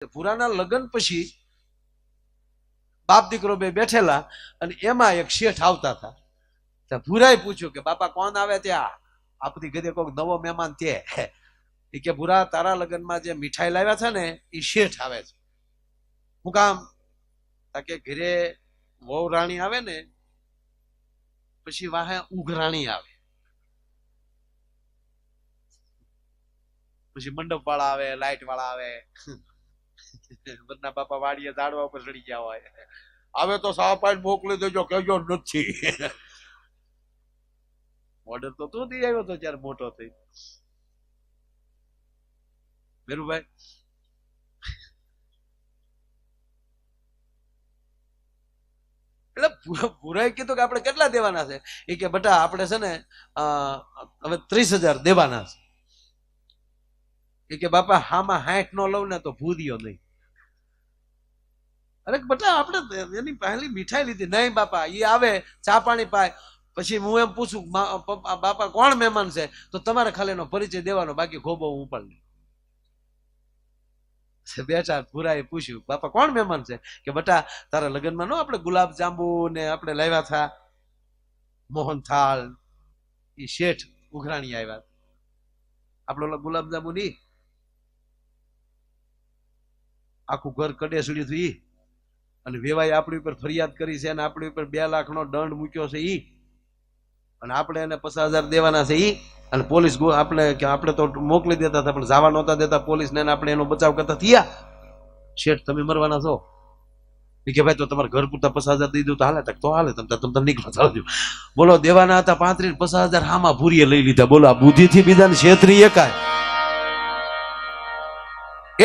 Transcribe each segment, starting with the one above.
ભૂરાના લગ્ન પછી બાપ દીકરો બે બેઠેલા અને એમાં એક શેઠ આવતા હતા. ત્યાં ભૂરાએ પૂછ્યું કે બાપા કોણ આવે ત્યાં? આપણી ઘરે કોઈક નવો મહેમાન તે કે ભૂરા તારા લગ્નમાં જે મીઠાઈ લાવ્યા છે ને એ શેઠ આવે છે. હું કામ? કે ઘરે વહુ રાણી આવે ને પછી વાહે ઉઘરાણી આવે, પછી મંડપ વાળા આવે, લાઈટ વાળા આવે. બધા બાપા વાડીએ ઝાડવા ઉપર ચડી ગયા હોય. હવે તો સાવ પાડ મોકલી દેજો, કહેજો નથી. ઓર્ડર તો તું દી આવ્યો તો ત્યારે મોટો થઈ મેરુભાઈ. એટલે ભૂરાએ કીધું કે આપણે કેટલા દેવાના છે? એ કે બેટા આપણે છે ને હવે 30,000 દેવાના છે. એ કે બાપા હામાં 60 નો લઉં ને તો ભૂર્યો નહીં. અરે બેટા આપણે એની પહેલી મીઠાઈ લીધી. નહીં બાપા, એ આવે ચા પાણી પાય પછી હું એમ પૂછું બાપા કોણ મહેમાન છે, તો તમારે ખાલી એનો પરિચય દેવાનો, બાકી ખોબો હું પણ નહીં. બેટા ભૂરાએ પૂછ્યું બાપા કોણ મહેમાન છે? કે બેટા તારા લગ્નમાં નો આપણે ગુલાબ જાંબુ ને આપણે લાવ્યા હતા મોહન થાળ, એ શેઠ ઉઘરાણી આવ્યા. આપણો ગુલાબ જાંબુ ની આખું ઘર કડે સુડ્યું હતું ઈ, અને વેવાઈ આપણી ઉપર ફરિયાદ કરી છે અને આપણી ઉપર 2 લાખનો દંડ મૂક્યો છે ઈ, અને આપણે એને 50,000 દેવાના છે ઈ, અને પોલીસ આપણે તો મોકલી દેતા હતા પણ જવા નહોતા દેતા પોલીસ ને, આપણે એનો બચાવ કરતા થયા. શેઠ તમે મરવાના છો? કે ભાઈ તો તમારે ઘર પૂરતા 50,000 દઈ દઉં તો હાલે? તો હાલે, તમે નીકળો ચાલજો. બોલો દેવાના હતા 35,000 હામાં ભૂરીએ લઈ લીધા. બોલો આ બુદ્ધિથી બીજાને છેતરી એકાય.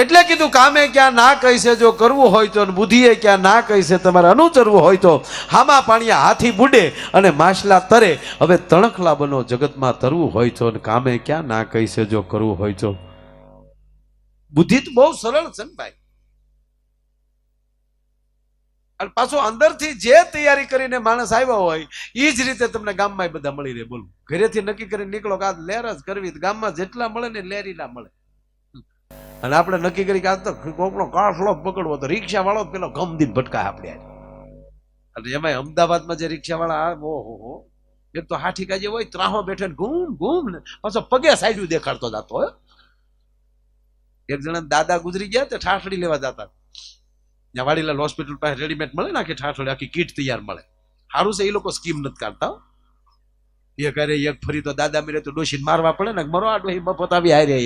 એટલે કીધું કામે ક્યાં ના કહી છે જો કરવું હોય તો, બુદ્ધિએ ક્યાં ના કહી છે તમારે અનુસરવું હોય તો. હામા પાણીએ હાથી બુડે અને માછલા તરે, હવે તણખલા બનો જગતમાં તરવું હોય તો. કામે ક્યાં ના કહી છે જો કરવું હોય તો. બુદ્ધિ તો બહુ સરળ છે ને ભાઈ. અને પાછો અંદરથી જે તૈયારી કરીને માણસ આવ્યો હોય એ જ રીતે તમને ગામમાં બધા મળી રહે. બોલો ઘરેથી નક્કી કરીને નીકળો કે આ લહેર જ કરવી, ગામમાં જેટલા મળે ને લહેરી ના મળે. અને આપણે નક્કી કરી કે આ તો કોકનો કાફલો પકડવો તો રિક્ષા વાળો પેલો ગમદીન ભટકાય આપણે. અને એમાં અમદાવાદમાં જે રિક્ષા વાળા, ઓહો, એક તો હાથી કાજે હોય ત્રાહો બેઠે ઘૂમ ઘૂમ ને પાછો પગે સાઈડ દેખાડતો જતો હોય. એક જણા દાદા ગુજરી ગયા તો ઠાઠડી લેવા જતા, ત્યાં વાડીલાલ હોસ્પિટલ પાસે રેડીમેડ મળે ને આખી ઠાઠડી, આખી કીટ તૈયાર મળે. સારું છે એ લોકો સ્કીમ નથી કાઢતા. એક અરે એક ફરી તો દાદા મેરે તો ડોશીને મારવા પડે ને, મરો આ ડોશી મફત આવી હારે.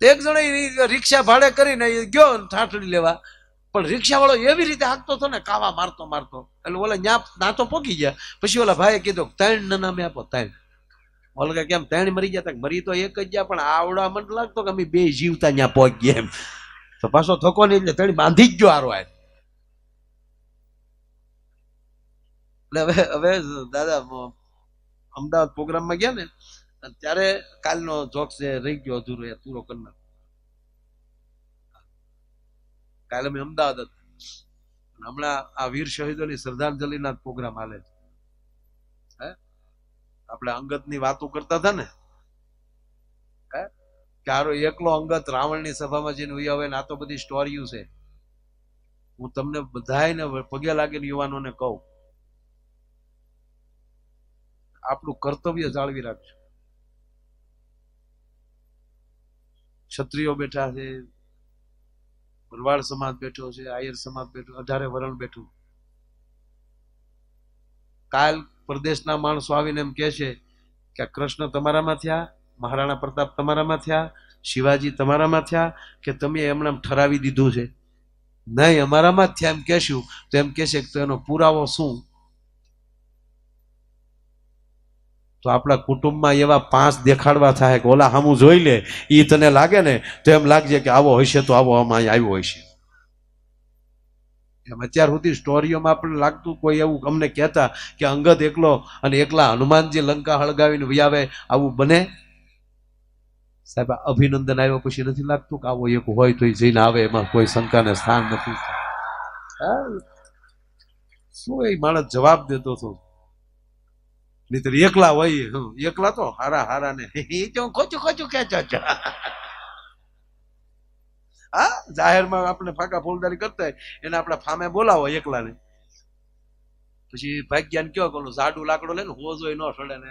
એક જણા રિક્ષા ભાડે કરીને ગયો ઠાઠડી લેવા, પણ રિક્ષા વાળો એવી રીતે હાંકતો હતો ને, કાવા મારતો મારતો, એટલે ઓલા ના તો પોકી ગયા. પછી ઓલા ભાઈએ કીધું 3 નામે આપો 3. ઓલા કેમ 3 મરી ગયા? મરી તો એક જ ગયા, પણ આવડા મને લાગતો કે અમે 2 જીવતા ત્યાં પહોંચી ગયા એમ. તો પાછો થકો નહીં એટલે 3 બાંધી જ ગયો હારો. એટલે હવે દાદા અમદાવાદ પ્રોગ્રામમાં ગયા ને ત્યારે કાલનો જોક છે રહી ગયો અધૂરો, એ પૂરો કરી નાખો. કાલે અમે અમદાવાદ હતા, હમણાં આ વીર શહીદોની શ્રદ્ધાંજલિના પ્રોગ્રામ હાલે છે. આપણે અંગતની વાતો કરતા હતા ને, કે આરો એકલો અંગત રાવણની સભામાં જઈને ઉઈ આવે ને, આ તો બધી સ્ટોરીઓ છે. હું તમને બધાને પગે લાગીને યુવાનોને કહું, આપણું કર્તવ્ય જાળવી રાખજો. ક્ષત્રિયો બેઠા છે, ભરવાડ સમાજ બેઠો છે, આયર સમાજ બેઠો, 18 વરણ બેઠું. કાલ પ્રદેશના માણસો આવીને એમ કે છે કે કૃષ્ણ તમારામાં થયા, મહારાણા પ્રતાપ તમારામાં થયા, શિવાજી તમારામાં થયા, કે તમે એમને ઠરાવી દીધું છે? નહીં, અમારામાં જ થયા એમ કહેશું તો એમ કહેશે તો એનો પુરાવો શું? તો આપણા કુટુંબમાં એવા 5 દેખાડવા થાય કે ઓલા હામું જોઈ લે, ઈ તને લાગે ને તો એમ લાગજે કે આવો હશે તો આવો આમાં આવ્યો હશે. એમ અત્યાર સુધી સ્ટોરીઓમાં આપણને લાગતું કોઈ એવું અમને કહેતા કે અંગદ એકલો અને એકલા હનુમાનજી લંકા હળગાવીને વિયાવે, આવું બને? સાહેબ અભિનંદન આવ્યો પછી નથી લાગતું કે આવો એક હોય તો જઈને આવે, એમાં કોઈ શંકાને સ્થાન નથી. શું એ માણસ જવાબ દેતો હતો? નહીતર એકલા હોય, એકલા તો હારા ને એ તો ખોચું ખેંચો છો. હા, જાહેરમાં આપણે ફાકા ફોલદારી કરતા હોય એને આપણે ફામે બોલાવો એકલાને, પછી ભાગ્યાને કયો કોલું જાડું લાકડો લે ને હોજો ન સડે ને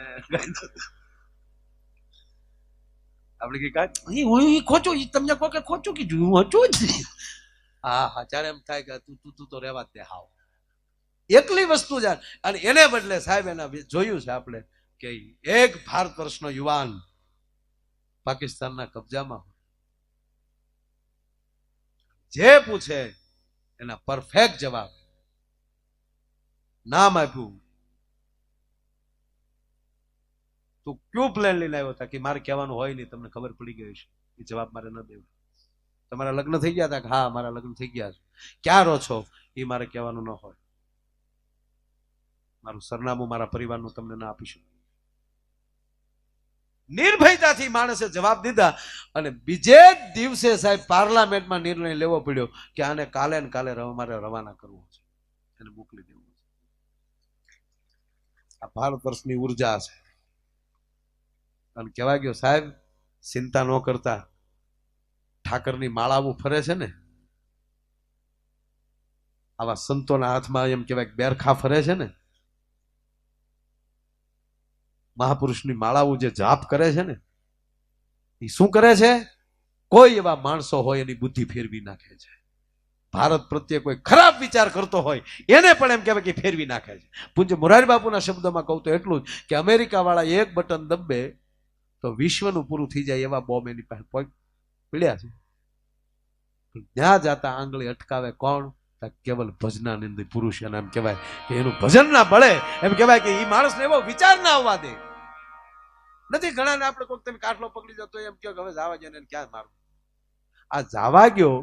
આપણે કઈ કાંઈ હું ખોચું તમને કહો કે ખોચું કીધું હું હચું જ નહીં. હા હા, ત્યારે એમ થાય કે તું તો રહેવા દે હાવ એકલી વસ્તુ જાણ. અને એને બદલે સાહેબ એના જોયું છે આપણે કે એક ભારત વર્ષનો યુવાન પાકિસ્તાનના કબજામાં જે પૂછે એના પરફેક્ટ જવાબ. નામ આપ્યું, તું ક્યુ પ્લેન લઈને આવ્યો હતા કે મારે કહેવાનું હોય નહીં, તમને ખબર પડી ગઈ છે, એ જવાબ મારે ન દેવો. તમારા લગ્ન થઈ ગયા હતા કે હા મારા લગ્ન થઈ ગયા છે, ક્યાં રહો છો એ મારે કહેવાનું ન હોય, મારું સરનામું મારા પરિવારનું તમને ના આપી શકું. નિર્ભયતાથી માણસે જવાબ દીધા અને બીજે જ દિવસે સાહેબ પાર્લામેન્ટમાં નિર્ણય લેવો પડ્યો કે આને કાલે ને કાલે મારે રવાના કરવો છે, એને મોકલી દેવું છે. આ ભારત વર્ષની ઉર્જા છે. અને કહેવા ગયો સાહેબ ચિંતા ન કરતા, ઠાકરની માળાઓ ફરે છે ને, આવા સંતોના હાથમાં એમ કહેવાય બેરખા ફરે છે ને, મહાપુરુષની માળાઓ જે જાપ કરે છે ને, એ શું કરે છે? કોઈ એવા માણસો હોય એની બુદ્ધિ ફેરવી નાખે છે. ભારત પ્રત્યે કોઈ ખરાબ વિચાર કરતો હોય એને પણ એમ કહેવાય કે ફેરવી નાખે છે. પૂજ્ય મોરારી બાપુના શબ્દોમાં કહું તો એટલું જ કે અમેરિકા વાળા એક બટન દબે તો વિશ્વનું પૂરું થઈ જાય એવા બોમ્બ એની પાસે પડ્યા છે. ત્યાં જતા આંગળી અટકાવે કોણ? કેવલ ભજનાનંદી પુરુષ. એને એમ કહેવાય કે એનું ભજન ના બળે એમ કહેવાય કે એ માણસને એવો વિચાર ના આવવા દે. નથી ઘણાને આપણે કોઈ તમે કાટલો પકડી જતો એમ કહો કે હવે જવા જાય ને ક્યાં મારું. આ જવા ગયો,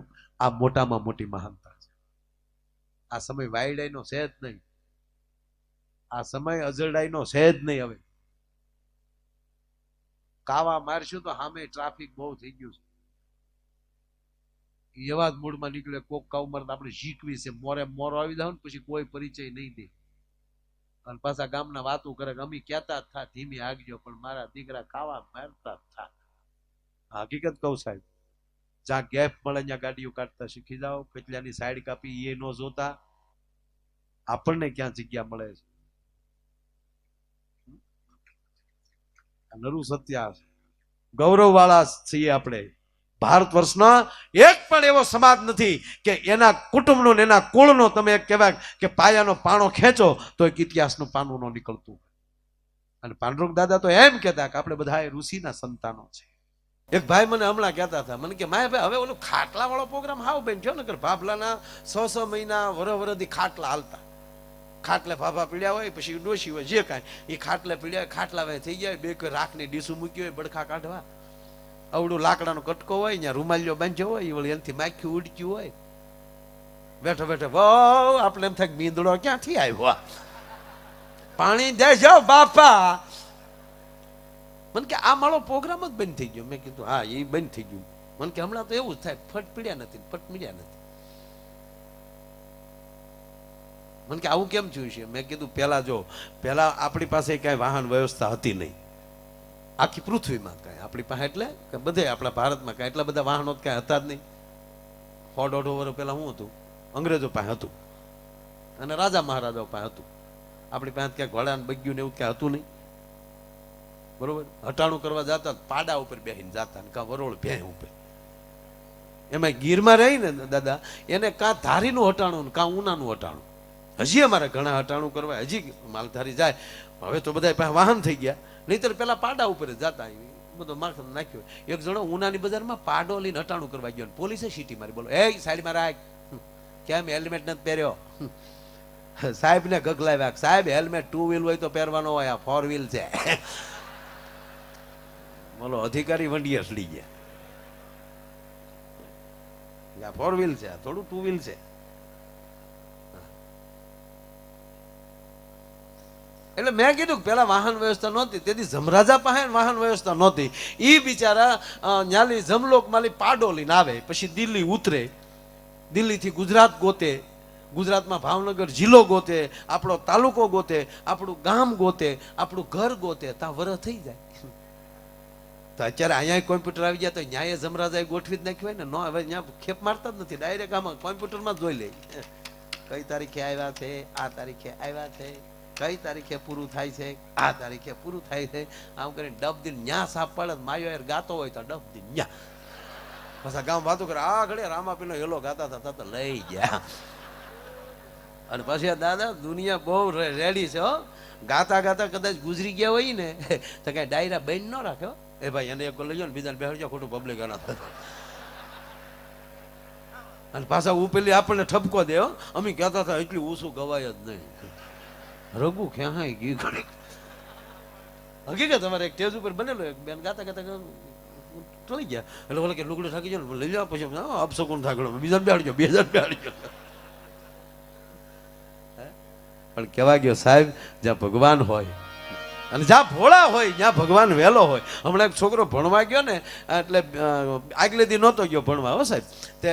આ મોટામાં મોટી મહાનતા છે. આ સમય વાયડાઈનો છે જ નહીં, આ સમય અજરડાઈનો છે જ નહીં. હવે કાવા મારશું તો સામે ટ્રાફિક બહુ થઈ ગયું છે. એવા જ મૂડમાં નીકળે કોક કાવ મર આપણે શીખવી છે, મોરે મોરો આવી જાવ ને પછી કોઈ પરિચય નહીં દે. અને પાછા ગામના વાતો કરે કે અમી કહેતા જ થા ધીમી આગજો, પણ મારા દીકરા કાવા મારતા જ થા. હકીકત કહું સાહેબ, જ્યાં ગેપ મળે ત્યાં ગાડીઓ કાઢતા શીખી જાઓ. કેટલાની સાઈડ કાપી એ ન જોતા, આપણને ક્યાં જગ્યા મળે છે. નરું સત્ય ગૌરવ વાળા છીએ આપણે. ભારત વર્ષના એક પણ એવો સમાજ નથી કે એના કુટુંબનો એના કુળનો તમે એક કહેવાય કે પાયાનો પાણો ખેંચો તો એક ઇતિહાસનું પાનું ન નીકળતું. અને પાંડુરંગ દાદા તો એમ કહેતા કે આપણે બધા ઋષિના સંતાનો છે. એક ભાઈ મને હમણાં કહેતા હતા, મને કે માય ભાઈ હવે ઓલું ખાટલા વાળો પ્રોગ્રામ હાવ બેન થયો ને, ભાભલાના 6 મહિના વરદી ખાટલા હાલતા. ખાટલે ભાભા પીડ્યા હોય, પછી ડોશી હોય જે કાંઈ એ ખાટલે પીડ્યા હોય, ખાટલા ભાઈ થઈ જાય, બે રાખની ડીસું મૂકી હોય બડખા કાઢવા, અવડું લાકડાનો કટકો હોય, ત્યાં રૂમાલિયો બાંધ્યો હોય, એ વળી એનાથી માખ્યું ઉડક્યું હોય, બેઠો બેઠો બહુ આપણે એમ થાય મીંદડો ક્યાંથી આવ્યો, પાણી દે જાઓ બાપા. મને કે આ મારો પ્રોગ્રામ જ બંધ થઈ ગયો. મેં કીધું હા એ બંધ થઈ ગયું. મને કે હમણાં તો એવું જ થાય, ફટ પીડ્યા નથી, ફટ પીડ્યા નથી. મને કે આવું કેમ થયું છે? મેં કીધું પેલા આપણી પાસે કઈ વાહન વ્યવસ્થા હતી નહીં, આખી પૃથ્વીમાં કઈ આપણી પાસે, એટલે કે બધે આપણા ભારતમાં કઈ એટલા બધા વાહનો કઈ હતા જ નહીં. 100-150 વર્ષ પહેલા શું હતું? અંગ્રેજો પાસે હતું અને રાજા મહારાજાઓ પાસે હતું. આપણી પાસે ક્યાંક ઘોડા ને બગ્યું ને એવું ક્યાં હતું નહીં. બરોબર, હટાણું કરવા જતા પાડા ઉપર બેસીને જતા ને કાં વરોળ ભેં ઉપર. એમાં ગીરમાં રહી ને દાદા, એને કાં ધારીનું હટાણું કાં ઉનાનું હટાણું. હજી અમારે ઘણા હટાણું કરવા, હજી માલધારી જાય. હવે તો બધા પાસે વાહન થઈ ગયા, નહીતર પેલા પાડા ઉપર જતા. બધો માખણ નાખ્યો. એક જણો ઉનાની બજારમાં પાડો લઈને હટાણું કરવા ગયો, પોલીસે સીટી મારી. બોલો એ સાઈડમાં રાખ, કેમ હેલ્મેટ નથી પહેર્યો? સાહેબ ને ગગલાવ્યા, સાહેબ હેલ્મેટ 2 વ્હીલ હોય તો પહેરવાનો હોય, આ 4 વ્હીલ છે. બોલો અધિકારી વંડિયા સડી ગયા, 4 વ્હીલ છે, થોડું 2 વ્હીલ છે. એટલે મેં કીધું કે પેલા વાહન વ્યવસ્થા નહોતી, તેથી જમરાજા પાસે વાહન વ્યવસ્થા નહોતી. એ બિચારા ન્યાલી જમલોક માલી પાડો લઈને આવે, પછી દિલ્હી ઉતરે, દિલ્હીથી ગુજરાત ગોતે, ગુજરાતમાં ભાવનગર જિલ્લો ગોતે, આપણો તાલુકો ગોતે, આપણું ગામ ગોતે, આપણું ઘર ગોતે, ત્યાં વરસ થઈ જાય. તો અત્યારે અહીંયા કોમ્પ્યુટર આવી ગયા તો ન્યાય જમરાજાએ ગોઠવી જ નાખ્યું હોય ને, નો હવે ત્યાં ખેપ મારતા જ નથી, ડાયરેક્ટ આમાં કોમ્પ્યુટરમાં જોઈ લે કઈ તારીખે આવ્યા છે, આ તારીખે આવ્યા છે, કઈ તારીખે પૂરું થાય છે, આ તારીખે પૂરું થાય છે, આમ કરીને ડબ દિન ન્યા સાપ પડે, માયો યાર ગાતો હોય તો ડબ દિન ન્યા પાછા ગામ વાતો કરે, આ ઘડે રામાપીનો હેલો ગાતા હતા લઈ ગયા. અને પછી આ દાદા દુનિયા બહુ રેડી છે હો, ગાતા ગાતા કદાચ ગુજરી ગયા હોય ને તો કઈ ડાયરા બેન ન રાખ્યો, એ ભાઈ એને એક લઈ જાઓ ને બીજાને બેસી જાઓ, ખોટું પબ્લિક એના. અને પાછા ઉપેલી આપણને ઠપકો દે, અમે કહેતા હતા એટલી ઊંચું ગવાય જ નહીં, રઘુ ક્યાં ગઈ ઘડી. હકીકત અમારે એક સ્ટેજ ઉપર બનેલો, એક બેન ગાતા ગાતા ટળી ગયા, એટલે બોલે કે લુગડું થાકી જાવ લઈ જાઓ, પછી અપસકુન થાકડો બીજાને બેહાડજો, બીજાને બેહાડજો. પણ કેવા ગયો સાહેબ, જ્યાં ભગવાન હોય અને જ્યાં ભોળા હોય ત્યાં ભગવાન વહેલો હોય. હમણાં એક છોકરો ભણવા ગયો ને, એટલે આગલે દી નહોતો ગયો ભણવા હો સાહેબ, તે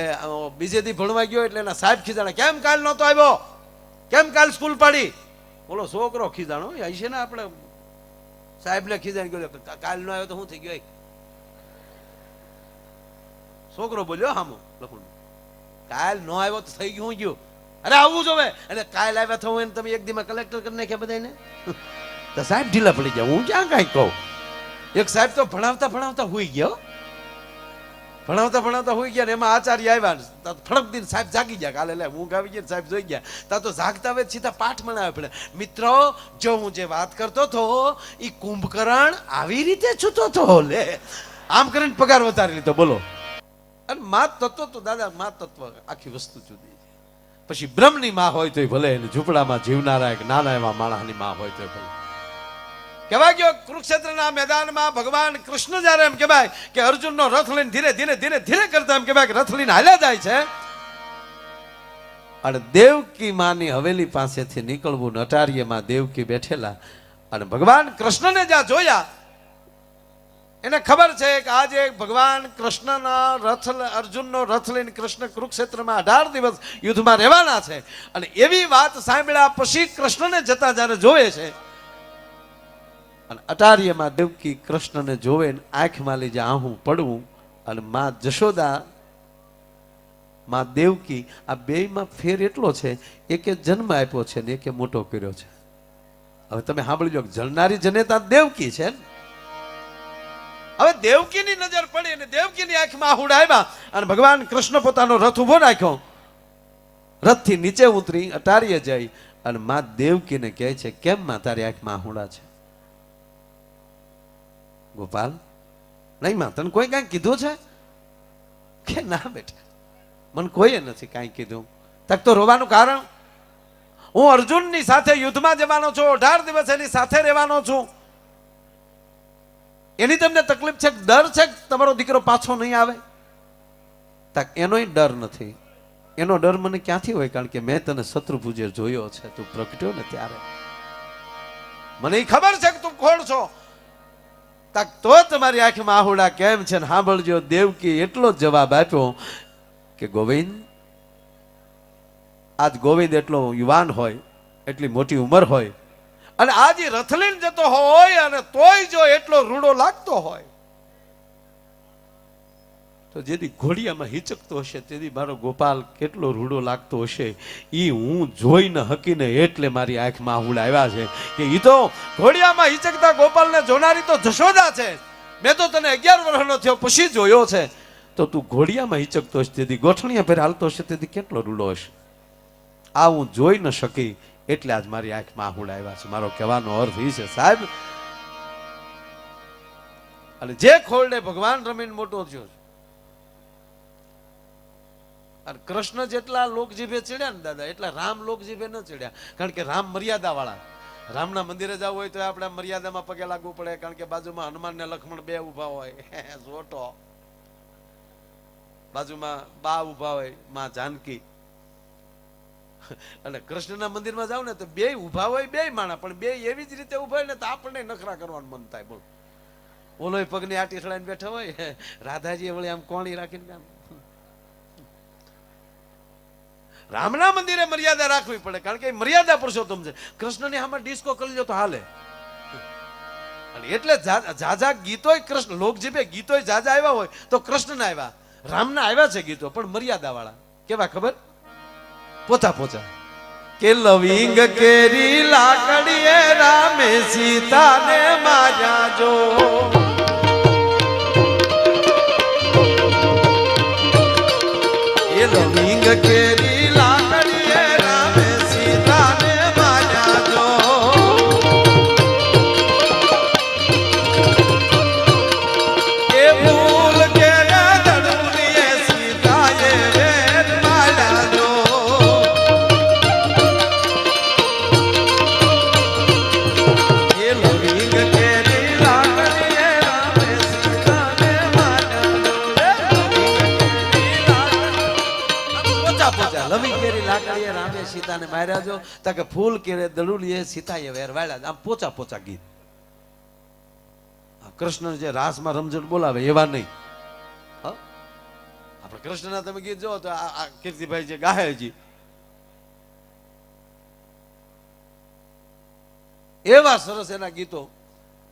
બીજે દી ભણવા ગયો એટલે એના સાહેબ ખીજાણા, કેમ કાલ નહોતો આવ્યો, કેમ કાલ સ્કૂલ પાડી. બોલો છોકરો ખીજાણો અહીં છે ને, આપણે સાહેબને ખીજાણ ગયો કાલ ન આવ્યો તો શું થઈ ગયો. છોકરો બોલ્યો હામો લખું, કાલ ન આવ્યો તો થઈ ગયું, શું ગયું, અરે આવવું જોવે, અને કાલ આવ્યા થવું એને તમે એક દીમાં કલેક્ટર કરી નાખ્યા બધાને, તો સાહેબ ઢીલા પડી ગયા. હું ક્યાં કાંઈ કહું, એક સાહેબ તો ભણાવતા ભણાવતા હુઈ ગયો, ભણાવતા ભણાવતા હુઈ ગયા ને એમાં આચાર્ય આવ્યા, ફળક દિન સાહેબ જાગી ગયા, કાલે લે ઊંઘ આવી ગઈ, સાહેબ જોઈ ગયા, તા તો જાગતા હોય સીધા પાઠ મનાવે પડે. મિત્રો જો હું જે વાત કરતો હતો એ કુંભકર્ણ આવી રીતે છૂતો હતો, લે આમ કરીને પગાર વધારી લીધો. બોલો, અને માત તત્વ તો દાદા માત તત્વ આખી વસ્તુ જુદી. પછી બ્રહ્મની માં હોય તો ભલે, ઝૂંપડામાં જીવનારા એક નાના એવા માણસની માં હોય તો ભલે. કહેવાય ગયો કુરુક્ષેત્રના મેદાનમાં ભગવાન કૃષ્ણ જયારે એમ કહેવાય કે અર્જુનનો રથ લઈને ધીરે ધીરે ધીરે ધીરે કરતા એમ કહેવાય કે રથ લઈને હાલ્યા જાય છે, અને દેવકી માની હવેલી પાસેથી નીકળવું, અટારીએમાં દેવકી બેઠેલા, અને ભગવાન કૃષ્ણને જ્યાં જોયા એને ખબર છે કે આજે ભગવાન કૃષ્ણના રથ, અર્જુનનો રથ લઈને કૃષ્ણ કુરુક્ષેત્રમાં 18 દિવસ યુદ્ધમાં રહેવાના છે. અને એવી વાત સાંભળ્યા પછી કૃષ્ણને જતા જ્યારે જોવે છે, અને અટારીએમાં દેવકી કૃષ્ણને જોવે ને આંખમાં લઈ જાય આહું પડવું, અને માં જશોદા માં દેવકી આ બેયમાં ફેર એટલો છે, એકે જન્મ આપ્યો છે ને એકે મોટો કર્યો છે. હવે તમે સાંભળી લો, જણનારી જનેતા દેવકી છે ને. હવે દેવકીની નજર પડી અને દેવકીની આંખમાં આહુડ આવ્યા, અને ભગવાન કૃષ્ણ પોતાનો રથ ઉભો રાખ્યો, રથથી નીચે ઉતરી અટારીએ જઈ અને માં દેવકીને કહે છે, કેમ માં તારી આંખમાં આહુડા છે? ગોપાલ, નહીં માં તને કોઈ કાંઈ કીધું છે કે ના? બેટા મને કોઈએ નથી કાંઈ કીધું. તક તો રોવાનું કારણ, હું અર્જુનની સાથે યુદ્ધમાં જવાનો છું, 18 દિવસ એની સાથે રહેવાનો છું, એની તમને તકલીફ છે, ડર છે કે તમારો દીકરો પાછો નહીં આવે? તક એનોય ડર નથી. એનો ડર મને ક્યાંથી હોય? કારણ કે મેં તને શત્રુભુજે જોયો છે, તું પ્રગટ્યો ને ત્યારે મને એ ખબર છે કે તું કોણ છો. તક તો તમારી આંખમાં આહુડા કેમ છે? સાંભળજો, દેવકી એટલો જવાબ આપ્યો કે ગોવિંદ, આજ ગોવિંદ એટલો યુવાન હોય, એટલી મોટી ઉંમર હોય, અને આજે રથ લઈને જતો હોય, અને તોય જો એટલો રૂડો લાગતો હોય, તો જેથી ઘોડિયામાં હિચકતો હશે તેથી મારો ગોપાલ કેટલો રૂડો લાગતો હશે, એ હું જોઈ ન હકીને એટલે મારી આંખમાં આહુડા આવ્યા છે. કે એ તો ઘોડિયામાં હિચકતા ગોપાલને જોનારી તો જશોદા છે. મેં તો તને 11 વર્ષનો થયો પછી જોયો છે, તો તું ઘોડિયામાં હિચકતો હશે તેથી, ગોઠણીયા પર હાલતો હશે તેથી કેટલો રૂડો હશે. આ હું જોઈ ન શકી એટલે આજ મારી આંખમાં આહુડા આવ્યા છે. મારો કહેવાનો અર્થ એ છે સાહેબ, અને જે ખોરડે ભગવાન રમીને મોટો થયો છે, અને કૃષ્ણ જેટલા લોકજીભે ચડ્યા ને દાદા, એટલા રામ લોકજીભે ન ચડ્યા. કારણ કે રામ મર્યાદા વાળા. રામના મંદિરે જવું હોય તો આપણે મર્યાદામાં પગે લાગવું પડે, કારણ કે બાજુમાં હનુમાન ને લક્ષ્મણ બે ઉભા હોય, જોટો બાજુમાં બા ઉભા હોય, માં જાનકી. અને કૃષ્ણના મંદિરમાં જાવ ને તો બે ઉભા હોય, બે માણા, પણ બે એવી જ રીતે ઉભા હોય ને તો આપણને નખરા કરવાનું મન થાય. બોલ, ઓલો પગની આટી ચડાઈને બેઠા હોય, રાધાજી વળી આમ કોણી રાખીને આમ. રામના મંદિરે મર્યાદા રાખવી પડે, કારણ કે મર્યાદા પુરુષોત્તમ છે. કૃષ્ણની સામે ડિસ્કો કરી લો તો હાલે, અને એટલે જાજા ગીતોય કૃષ્ણ લોકજીભે ગીતોય જાજા આવ્યા હોય તો કૃષ્ણના આવ્યા, રામના આવ્યા છે ગીતો, પણ મર્યાદા વાળા. કેવા ખબર? પોતા પોચા. કે લવિંગ કેરી લાકડીએ રામે સીતાને માર્યા જો, એ લવિંગ કેરી લાકડીએ રામે સીતાને માર્યા જો, એ ફૂલ કેરા દડુલીએ સીતાએ વેર માર્યા જો, એ લવિંગ કેરી લાકડીએ રામે સીતાને માર્યા જો. પોચા લવિંગ કેરી લાકડીએ રામે સીતાને માર્યા જો, તાકે ફૂલ કેરે દડુલીએ સીતાએ વેર વાળ્યા. આમ પોચા પોચા ગીત. કૃષ્ણ જે રાસમાં રમઝટ બોલાવે એવા નહીં. આપણે કૃષ્ણના તમે ગીત જો તો આ કીર્તિભાઈ જે ગાયજી એવા સરસ એના ગીતો,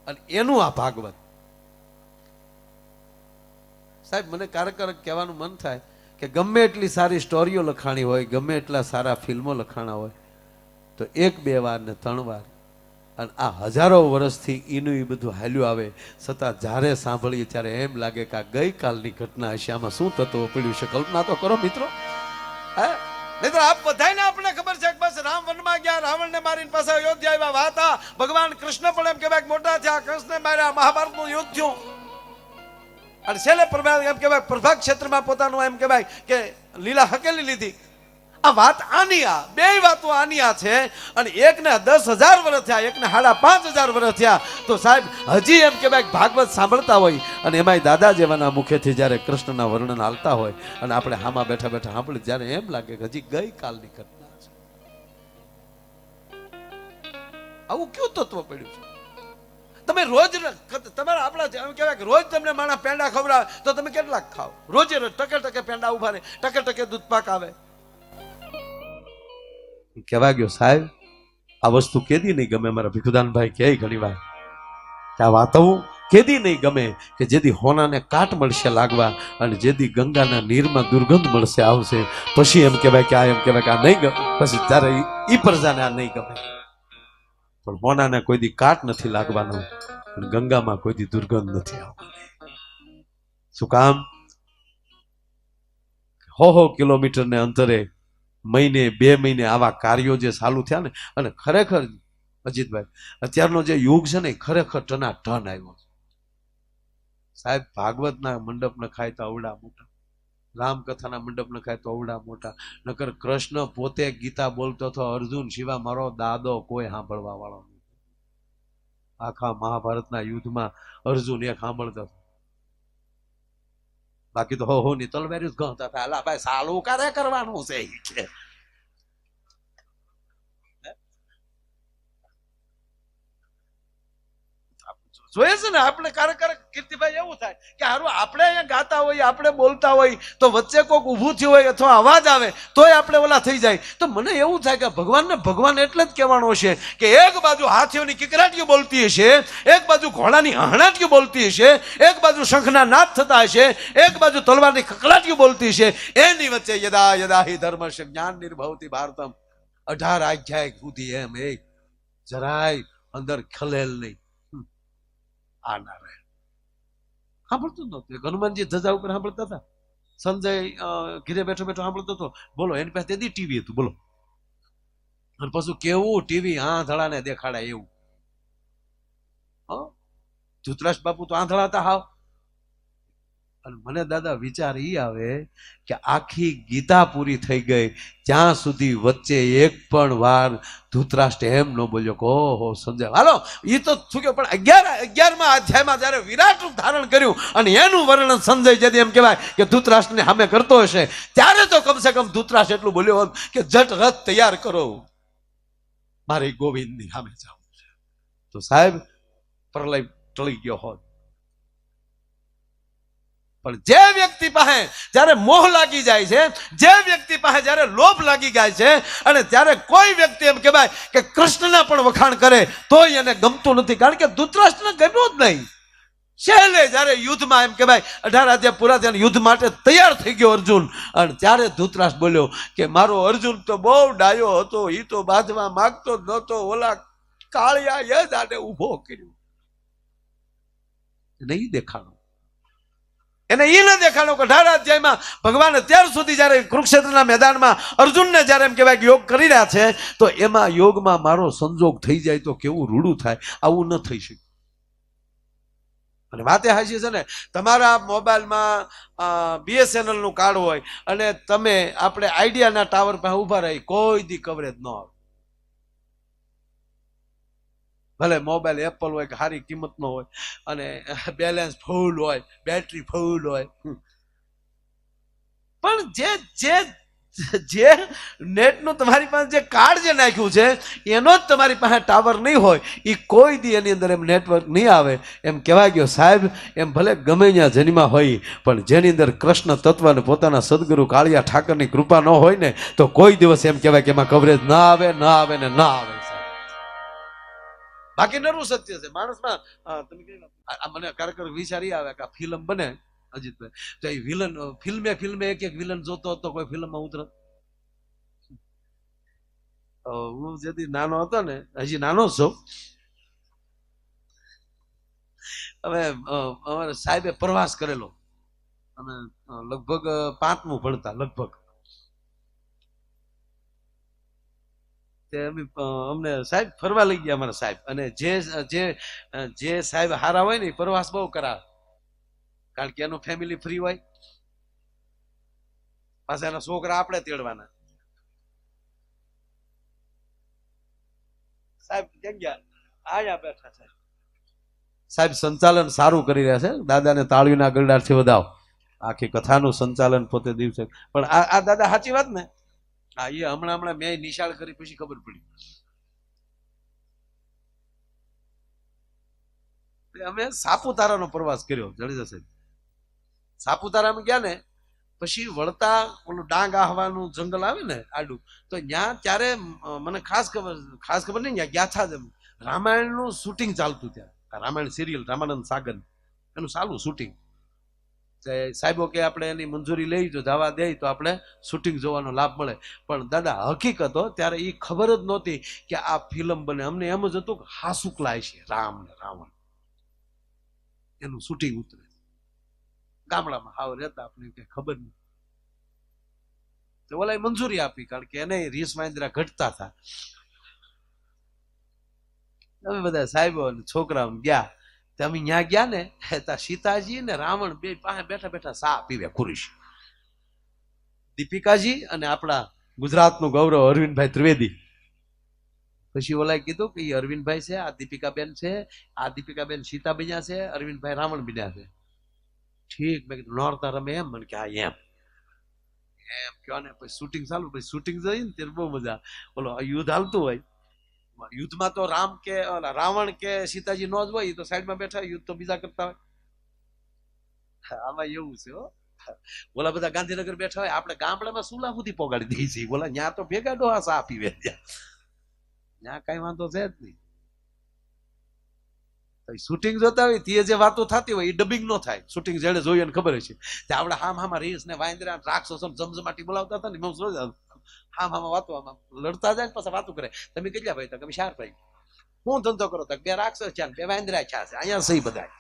અને એનું આ ભાગવત. સાહેબ મને ક્યારેક કહેવાનું મન થાય કે ગમે એટલી સારી સ્ટોરીઓ લખાણી હોય, ગમે એટલા સારા ફિલ્મો લખાણા હોય, તો એક બે વાર ને ત્રણ વાર, અને આ હજારો વર્ષથી એનું એ બધું હાલ્યું આવે છતાં જ્યારે સાંભળીએ ત્યારે એમ લાગે કે આ ગઈકાલની ઘટના હશે. આમાં શું તત્વ પડ્યું છે? કલ્પના તો કરો મિત્રો. નહીં તો આપ બધાને આપણે ખબર છે કે બસ રામ વનમાં ગયા, રાવણને મારીને પાછા અયોધ્યા આવ્યા. વાતા ભગવાન કૃષ્ણ પણ એમ કહેવાય મોટા થયા, કૃષ્ણને માર્યા, મહાભારતનું યુદ્ધ થયું, અને છેલ્લે એમ કહેવાય પ્રભાગ ક્ષેત્રમાં પોતાનું એમ કહેવાય કે લીલા હકેલી લીધી. આ વાત આની, આ બે વાતો આની આ છે. અને એકને 10,000 વર્ષ થયા, એકને 5,500 વર્ષ થયા, તો સાહેબ હજી એમ કહેવાય ભાગવત સાંભળતા હોય, અને એમાંય દાદા જેવાના મુખેથી જ્યારે કૃષ્ણના વર્ણન હાલતા હોય, અને આપણે હામાં બેઠા બેઠા સાંભળી, જ્યારે એમ લાગે કે હજી ગઈકાલની ઘટના છે. આવું કયું તત્વ પડ્યું છે? તમે રોજ તમારા આપણા એમ કહેવાય કે રોજ તમને માણા પેંડા ખવડાવે તો તમે કેટલાક ખાવ? રોજે રોજ ટકે ટકે પેંડા ઉભા રહે, ટકે ટકે દૂધ પાક આવે. કહેવા ગયો સાહેબ આ વસ્તુ કેદી નહીં ગમે. મારા ભીખુદાનભાઈ કહે ઘણી વાર કે આ વાતો કેદી નહીં ગમે કે જેથી હોનાને કાટ મળશે લાગવા, અને જેથી ગંગાના નીરમાં દુર્ગંધ મળશે આવશે, પછી એમ કહેવાય કે આ એમ કહેવાય કે આ નહીં ગમે. પછી ત્યારે ઈ પ્રજાને આ નહીં ગમે. પણ હોનાને કોઈ દી કાટ નથી લાગવાનો, ગંગામાં કોઈ દી દુર્ગંધ નથી આવવાની. શું કામ? 100 કિલોમીટરને અંતરે મહિને 2 મહિને આવા કાર્યો જે ચાલુ થયા ને, અને ખરેખર અજીતભાઈ અત્યારનો જે યુગ છે ને ખરેખર ટના ટન આવ્યો છે. સાહેબ ભાગવતના મંડપ ન ખાય તો અવડા મોટા, રામકથાના મંડપ ન ખાય તો અવડા મોટા. નકર કૃષ્ણ પોતે ગીતા બોલતો હતો, અર્જુન સિવા મારો દાદો કોઈ સાંભળવા વાળો નહીં. આખા મહાભારતના યુદ્ધમાં અર્જુન એક સાંભળતો હતો, બાકી તો હો ની તલવારી જ ગણતા હતા. અલા ભાઈ સાલું કરે કરવાનું છે. જોઈએ છે ને આપણે ક્યારેક કીર્તિભાઈ એવું થાય કે હારું આપણે અહીંયા ગાતા હોય, આપણે બોલતા હોય, તો વચ્ચે કોઈક ઊભું થયું હોય અથવા અવાજ આવે તોય આપણે ઓલા થઈ જાય. તો મને એવું થાય કે ભગવાનને ભગવાન એટલે જ કહેવાનો છે કે એક બાજુ હાથીઓની કિકરાટીઓ બોલતી હશે, એક બાજુ ઘોડાની હણાટીઓ બોલતી હશે, એક બાજુ શંખના નાદ થતા હશે, એક બાજુ તલવારની કકલાટીઓ બોલતી હશે, એની વચ્ચે યદા યદા હિ ધર્મસ્ય જ્ઞાન નિર્ભવતી ભારતમ 18 અધ્યાય સુધી એમ એક જરાય અંદર ખલેલ નહીં. આ નારાયણ સાંભળતું નતું. હનુમાનજી ધજા ઉપર સાંભળતા હતા, સંજય ઘીરે બેઠો બેઠો સાંભળતો હતો. બોલો એની પાસે તેથી ટીવી હતું. બોલો, અને પછી કેવું ટીવી આંધળાને દેખાડાય એવું. ધૃતરાષ્ટ્ર બાપુ તો આંધળા હતા હાવ. અને મને દાદા વિચાર ઈ આવે કે આખી ગીતા પૂરી થઈ ગઈ ત્યાં સુધી વચ્ચે એક પણ વાર ધૃતરાષ્ટ્ર એમ ન બોલ્યો કે ઓહો સંજય હાલો એ તો શું કહ્યું. પણ 11મા અધ્યાયમાં જયારે વિરાટ રૂપ ધારણ કર્યું અને એનું વર્ણન સંજય જેથી એમ કહેવાય કે ધૃતરાષ્ટ્રને સામે કરતો હશે, ત્યારે તો કમસે કમ ધૃતરાષ્ટ્ર એટલું બોલ્યો હોત કે જટ રથ તૈયાર કરો, મારે ગોવિંદની સામે જવું છે. તો સાહેબ પ્રલય ટળી ગયો હોત. પણ જે વ્યક્તિ પાસે જ્યારે મોહ લાગી જાય છે, જે વ્યક્તિ પાસે જ્યારે લોભ લાગી જાય છે, અને ત્યારે કોઈ વ્યક્તિ એમ કહેવાય કે કૃષ્ણના પણ વખાણ કરે તોય એને ગમતું નથી, કારણ કે ધૃતરાષ્ટ્રને ગમ્યું જ નહીં. છેલ્લે જ્યારે યુદ્ધમાં એમ કહેવાય 18 અધ્યાય પૂરા થયા, યુદ્ધ માટે તૈયાર થઈ ગયો અર્જુન, અને ત્યારે ધૃતરાષ્ટ્ર બોલ્યો કે મારો અર્જુન તો બહુ ડાયો હતો, એ તો બાંધવા માંગતો જ નહોતો, ઓલા કાળિયાએ જ આને ઊભો કર્યો. નહીં દેખાણો, એને એ ન દેખાણો કે 18 અધ્યાયમાં ભગવાન અત્યાર સુધી જ્યારે કુરુક્ષેત્રના મેદાનમાં અર્જુનને જ્યારે એમ કહેવાય યોગ કરી રહ્યા છે, તો એમાં યોગમાં મારો સંજોગ થઈ જાય તો કેવું રૂડું થાય, આવું ન થઈ શકે. અને વાતે હાચી છે ને, તમારા મોબાઈલમાં BSNL નું કાર્ડ હોય અને તમે આપણે આઈડિયાના ટાવર પાસે ઉભા રહી, કોઈ દી કવરેજ ન આવે. ભલે મોબાઈલ એપલ હોય કે સારી કિંમતનો હોય અને બેલેન્સ ફૂલ હોય, બેટરી ફૂલ હોય, પણ જે નેટનું તમારી પાસે જે કાર્ડ જે નાખ્યું છે એનો જ તમારી પાસે ટાવર નહીં હોય, એ કોઈ દી એની અંદર એમ નેટવર્ક નહીં આવે. એમ કહેવાય ગયો સાહેબ, એમ ભલે ગમે ત્યાં જન્મા હોય, પણ જેની અંદર કૃષ્ણ તત્વ અને પોતાના સદગુરુ કાળિયા ઠાકરની કૃપા ન હોય ને, તો કોઈ દિવસ એમ કહેવાય કે એમાં કવરેજ ના આવે, ના આવે ને ના આવે. બાકી નરું સત્ય છે માણસમાં. તમે મને ખરેખર વિચારી આવે કે આ ફિલ્મ બને અજીતભાઈ, તો એ વિલન ફિલ્મે એક વિલન જોતો હતો, કોઈ ફિલ્મમાં ઉતરત. હું જેથી નાનો હતો ને, હજી નાનો જ છું, હવે અમારે સાહેબે પ્રવાસ કરેલો, અને લગભગ 5મું ભણતા લગભગ, અમને સાહેબ ફરવા લઈ ગયા અમારા સાહેબ. અને જે સાહેબ હારા હોય ને પ્રવાસ બહુ કરાવે, કારણ કે એનું ફેમિલી ફ્રી હોય, પાછા એના છોકરા આપણે તેડવાના. સાહેબ ક્યાં ગયા? આયા બેઠા છે. સાહેબ સંચાલન સારું કરી રહ્યા છે, દાદાને તાળીના ગરડાથી વધાવો. આખી કથાનું સંચાલન પોતે દિવસે. પણ આ દાદા સાચી વાત ને? હા, એ હમણાં મેં નિશાળ કરી પછી ખબર પડી. અમે સાપુતારાનો પ્રવાસ કર્યો જડેજા સાહેબ. સાપુતારામાં ગયા ને પછી વળતા ઓલું ડાંગ આહવાનું જંગલ આવે ને આડું, તો ત્યાં ત્યારે મને ખાસ ખબર નહીં, ત્યાં ગયા હતા રામાયણનું શૂટિંગ ચાલતું. ત્યાં રામાયણ સિરિયલ રામાનંદ સાગર એનું ચાલુ શૂટિંગ. સાહેબો કે આપણે એની મંજૂરી લઈ, જો જવા દે તો આપણે શૂટિંગ જોવાનો લાભ મળે. પણ દાદા હકીકતો ત્યારે એ ખબર જ નહોતી કે આ ફિલ્મ બને. અમને એમ જ હતું કે હાસુકલાય છે રામ ને રાવણ, એનું શૂટિંગ ઉતરે. ગામડામાં હાવ રહેતા, આપણે કઈ ખબર નહીં. તો ઓલા મંજૂરી આપી, કારણ કે એને રીસ વાંદરા ઘટતા હતા. અમે બધા સાહેબો અને છોકરાઓ ગયા. અમે ત્યાં ગયા ને, સીતાજી ને રાવણ બે પાસે બેઠા બેઠા સા પીવે ખુરીશ. દીપિકાજી અને આપણા ગુજરાતનું ગૌરવ અરવિંદભાઈ ત્રિવેદી. પછી ઓલાએ કીધું કે અરવિંદભાઈ છે, આ દીપિકાબેન છે, આ દીપિકાબેન સીતા બન્યા છે, અરવિંદભાઈ રાવણ બન્યા છે. ઠીક, મેં કીધું નોરતા રમે એમ? મને કે હા એમ કયો ને. પછી શૂટિંગ ચાલુ, પછી શૂટિંગ જોઈ ને ત્યારે બહુ મજા. બોલો યુદ્ધ હાલતું હોય, યુદ્ધમાં તો રાવણ કે સીતાજી નો જ હોય, તો સાઈડમાં બેઠા, યુદ્ધ તો બીજા કરતા હોય. આમાં એવું છે હો. બોલા બધા ગાંધીનગર બેઠા હોય, આપણે ગામડામાં સુલા સુધી પોગાડી દઈએ છીએ. બોલા ત્યાં તો ભેગા ડોહા સા પીવે, ત્યાં કઈ વાંધો છે જ નહીં. શૂટિંગ જોતા હોય તે જે વાતો થતી હોય એ ડબિંગ નો થાય. શૂટિંગ જેને જોઈએ ને ખબર છે. આપણે હામાં રેસ ને વાંદરા રાક્ષસો જમજમાટી બોલાવતા હતા ને, હામાં વાતો આમાં લડતા જાય ને પાછા વાતો કરે. તમે કેટલા ભાઈ? તમે 4 ભાઈ. હું ધંધો કરો? 2 રાક્ષસ છે, 2 વાંદરા છે. અહીંયા સહી બધા